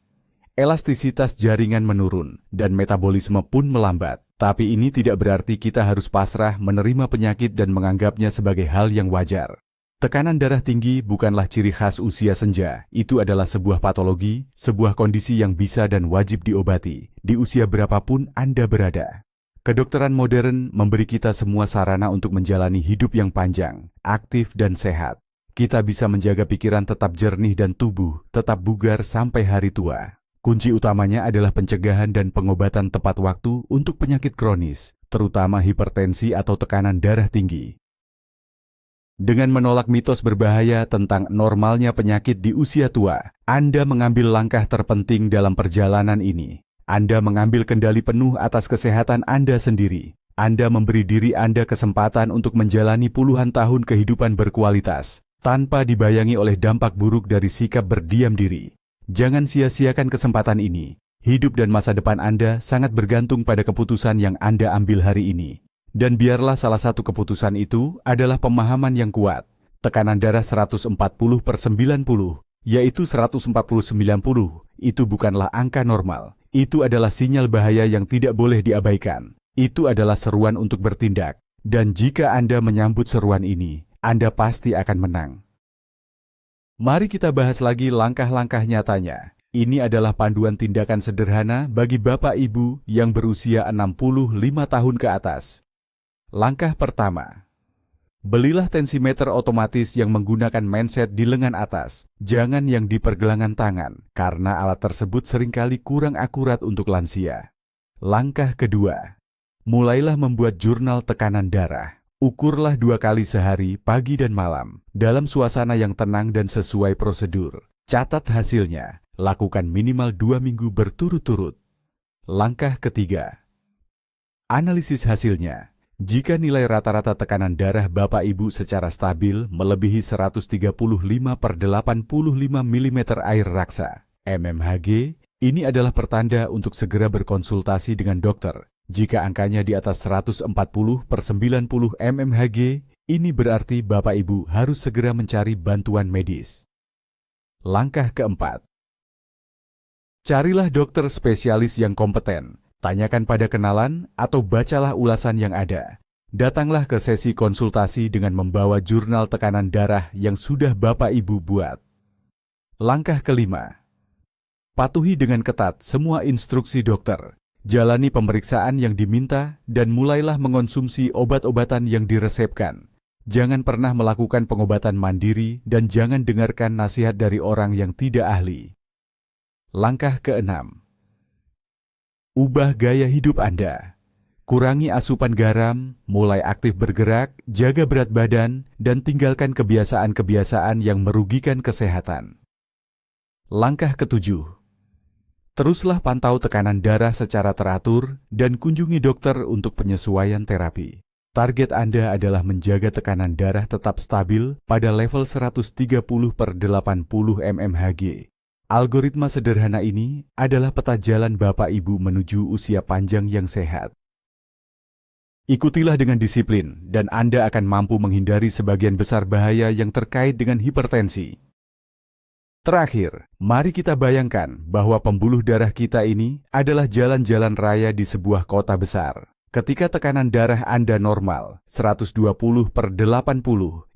Elastisitas jaringan menurun, dan metabolisme pun melambat. Tapi ini tidak berarti kita harus pasrah menerima penyakit dan menganggapnya sebagai hal yang wajar. Tekanan darah tinggi bukanlah ciri khas usia senja. Itu adalah sebuah patologi, sebuah kondisi yang bisa dan wajib diobati, di usia berapapun Anda berada. Kedokteran modern memberi kita semua sarana untuk menjalani hidup yang panjang, aktif dan sehat. Kita bisa menjaga pikiran tetap jernih dan tubuh tetap bugar sampai hari tua. Kunci utamanya adalah pencegahan dan pengobatan tepat waktu untuk penyakit kronis, terutama hipertensi atau tekanan darah tinggi. Dengan menolak mitos berbahaya tentang normalnya penyakit di usia tua, Anda mengambil langkah terpenting dalam perjalanan ini. Anda mengambil kendali penuh atas kesehatan Anda sendiri. Anda memberi diri Anda kesempatan untuk menjalani puluhan tahun kehidupan berkualitas, tanpa dibayangi oleh dampak buruk dari sikap berdiam diri. Jangan sia-siakan kesempatan ini. Hidup dan masa depan Anda sangat bergantung pada keputusan yang Anda ambil hari ini. Dan biarlah salah satu keputusan itu adalah pemahaman yang kuat. Tekanan darah 140/90, yaitu 140/90, itu bukanlah angka normal. Itu adalah sinyal bahaya yang tidak boleh diabaikan. Itu adalah seruan untuk bertindak. Dan jika Anda menyambut seruan ini, Anda pasti akan menang. Mari kita bahas lagi langkah-langkah nyatanya. Ini adalah panduan tindakan sederhana bagi Bapak Ibu yang berusia 65 tahun ke atas. Langkah pertama, belilah tensimeter otomatis yang menggunakan manset di lengan atas, jangan yang di pergelangan tangan, karena alat tersebut seringkali kurang akurat untuk lansia. Langkah kedua, mulailah membuat jurnal tekanan darah. Ukurlah 2 kali sehari, pagi dan malam, dalam suasana yang tenang dan sesuai prosedur. Catat hasilnya, lakukan minimal 2 minggu berturut-turut. Langkah ketiga, analisis hasilnya. Jika nilai rata-rata tekanan darah Bapak Ibu secara stabil melebihi 135/85 mm air raksa, mmHg, ini adalah pertanda untuk segera berkonsultasi dengan dokter. Jika angkanya di atas 140/90 mmHg, ini berarti Bapak Ibu harus segera mencari bantuan medis. Langkah keempat. Carilah dokter spesialis yang kompeten. Tanyakan pada kenalan atau bacalah ulasan yang ada. Datanglah ke sesi konsultasi dengan membawa jurnal tekanan darah yang sudah Bapak Ibu buat. Langkah kelima. Patuhi dengan ketat semua instruksi dokter. Jalani pemeriksaan yang diminta dan mulailah mengonsumsi obat-obatan yang diresepkan. Jangan pernah melakukan pengobatan mandiri dan jangan dengarkan nasihat dari orang yang tidak ahli. Langkah keenam. Ubah gaya hidup Anda. Kurangi asupan garam, mulai aktif bergerak, jaga berat badan, dan tinggalkan kebiasaan-kebiasaan yang merugikan kesehatan. Langkah ketujuh. Teruslah pantau tekanan darah secara teratur dan kunjungi dokter untuk penyesuaian terapi. Target Anda adalah menjaga tekanan darah tetap stabil pada level 130/80 mmHg. Algoritma sederhana ini adalah peta jalan Bapak Ibu menuju usia panjang yang sehat. Ikutilah dengan disiplin dan Anda akan mampu menghindari sebagian besar bahaya yang terkait dengan hipertensi. Terakhir, mari kita bayangkan bahwa pembuluh darah kita ini adalah jalan-jalan raya di sebuah kota besar. Ketika tekanan darah Anda normal, 120/80,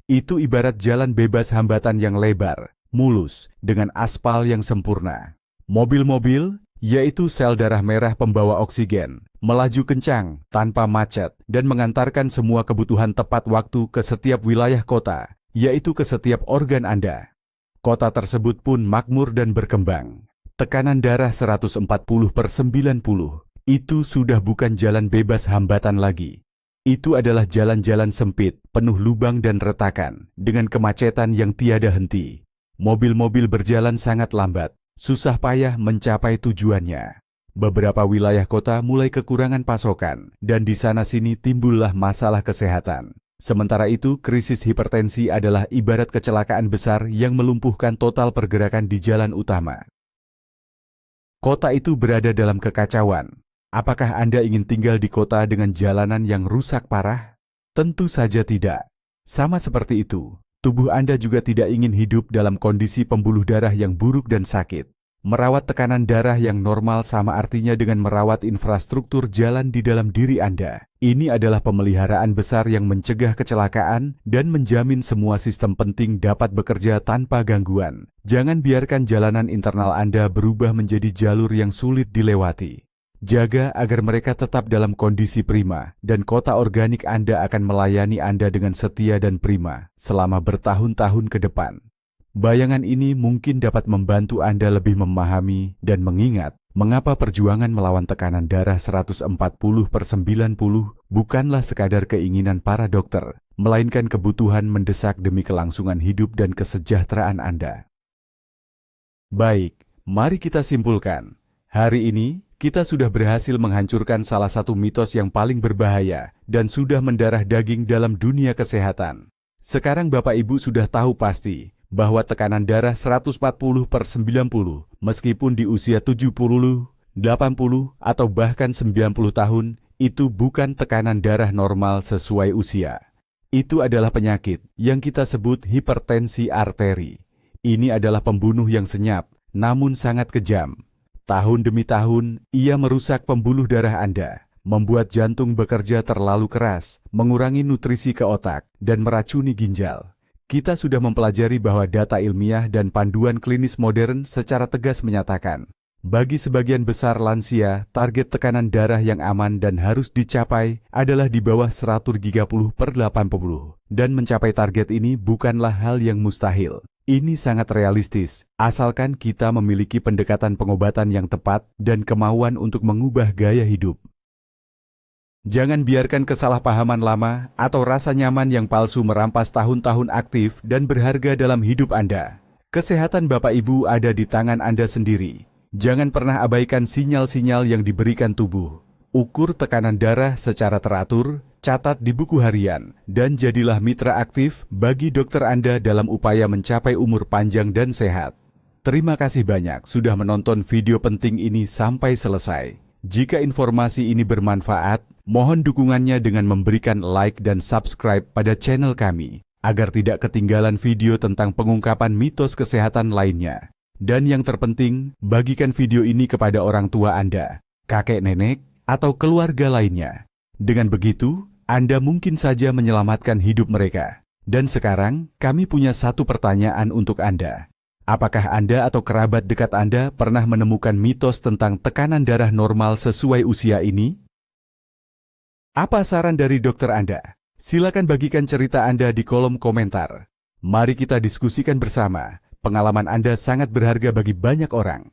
itu ibarat jalan bebas hambatan yang lebar, mulus, dengan aspal yang sempurna. Mobil-mobil, yaitu sel darah merah pembawa oksigen, melaju kencang, tanpa macet, dan mengantarkan semua kebutuhan tepat waktu ke setiap wilayah kota, yaitu ke setiap organ Anda. Kota tersebut pun makmur dan berkembang. Tekanan darah 140/90, itu sudah bukan jalan bebas hambatan lagi. Itu adalah jalan-jalan sempit, penuh lubang dan retakan, dengan kemacetan yang tiada henti. Mobil-mobil berjalan sangat lambat, susah payah mencapai tujuannya. Beberapa wilayah kota mulai kekurangan pasokan, dan di sana-sini timbullah masalah kesehatan. Sementara itu, krisis hipertensi adalah ibarat kecelakaan besar yang melumpuhkan total pergerakan di jalan utama. Kota itu berada dalam kekacauan. Apakah Anda ingin tinggal di kota dengan jalanan yang rusak parah? Tentu saja tidak. Sama seperti itu, tubuh Anda juga tidak ingin hidup dalam kondisi pembuluh darah yang buruk dan sakit. Merawat tekanan darah yang normal sama artinya dengan merawat infrastruktur jalan di dalam diri Anda. Ini adalah pemeliharaan besar yang mencegah kecelakaan dan menjamin semua sistem penting dapat bekerja tanpa gangguan. Jangan biarkan jalanan internal Anda berubah menjadi jalur yang sulit dilewati. Jaga agar mereka tetap dalam kondisi prima, dan kota organik Anda akan melayani Anda dengan setia dan prima selama bertahun-tahun ke depan. Bayangan ini mungkin dapat membantu Anda lebih memahami dan mengingat mengapa perjuangan melawan tekanan darah 140/90 bukanlah sekadar keinginan para dokter, melainkan kebutuhan mendesak demi kelangsungan hidup dan kesejahteraan Anda. Baik, mari kita simpulkan. Hari ini, kita sudah berhasil menghancurkan salah satu mitos yang paling berbahaya dan sudah mendarah daging dalam dunia kesehatan. Sekarang Bapak Ibu sudah tahu pasti bahwa tekanan darah 140/90 meskipun di usia 70, 80, atau bahkan 90 tahun itu bukan tekanan darah normal sesuai usia. Itu adalah penyakit yang kita sebut hipertensi arteri. Ini adalah pembunuh yang senyap namun sangat kejam. Tahun demi tahun, ia merusak pembuluh darah Anda, membuat jantung bekerja terlalu keras, mengurangi nutrisi ke otak, dan meracuni ginjal. Kita sudah mempelajari bahwa data ilmiah dan panduan klinis modern secara tegas menyatakan, bagi sebagian besar lansia, target tekanan darah yang aman dan harus dicapai adalah di bawah 130/80. Dan mencapai target ini bukanlah hal yang mustahil. Ini sangat realistis, asalkan kita memiliki pendekatan pengobatan yang tepat dan kemauan untuk mengubah gaya hidup. Jangan biarkan kesalahpahaman lama atau rasa nyaman yang palsu merampas tahun-tahun aktif dan berharga dalam hidup Anda. Kesehatan Bapak Ibu ada di tangan Anda sendiri. Jangan pernah abaikan sinyal-sinyal yang diberikan tubuh. Ukur tekanan darah secara teratur, catat di buku harian, dan jadilah mitra aktif bagi dokter Anda dalam upaya mencapai umur panjang dan sehat. Terima kasih banyak sudah menonton video penting ini sampai selesai. Jika informasi ini bermanfaat, mohon dukungannya dengan memberikan like dan subscribe pada channel kami, agar tidak ketinggalan video tentang pengungkapan mitos kesehatan lainnya. Dan yang terpenting, bagikan video ini kepada orang tua Anda, kakek nenek, atau keluarga lainnya. Dengan begitu, Anda mungkin saja menyelamatkan hidup mereka. Dan sekarang, kami punya satu pertanyaan untuk Anda. Apakah Anda atau kerabat dekat Anda pernah menemukan mitos tentang tekanan darah normal sesuai usia ini? Apa saran dari dokter Anda? Silakan bagikan cerita Anda di kolom komentar. Mari kita diskusikan bersama. Pengalaman Anda sangat berharga bagi banyak orang.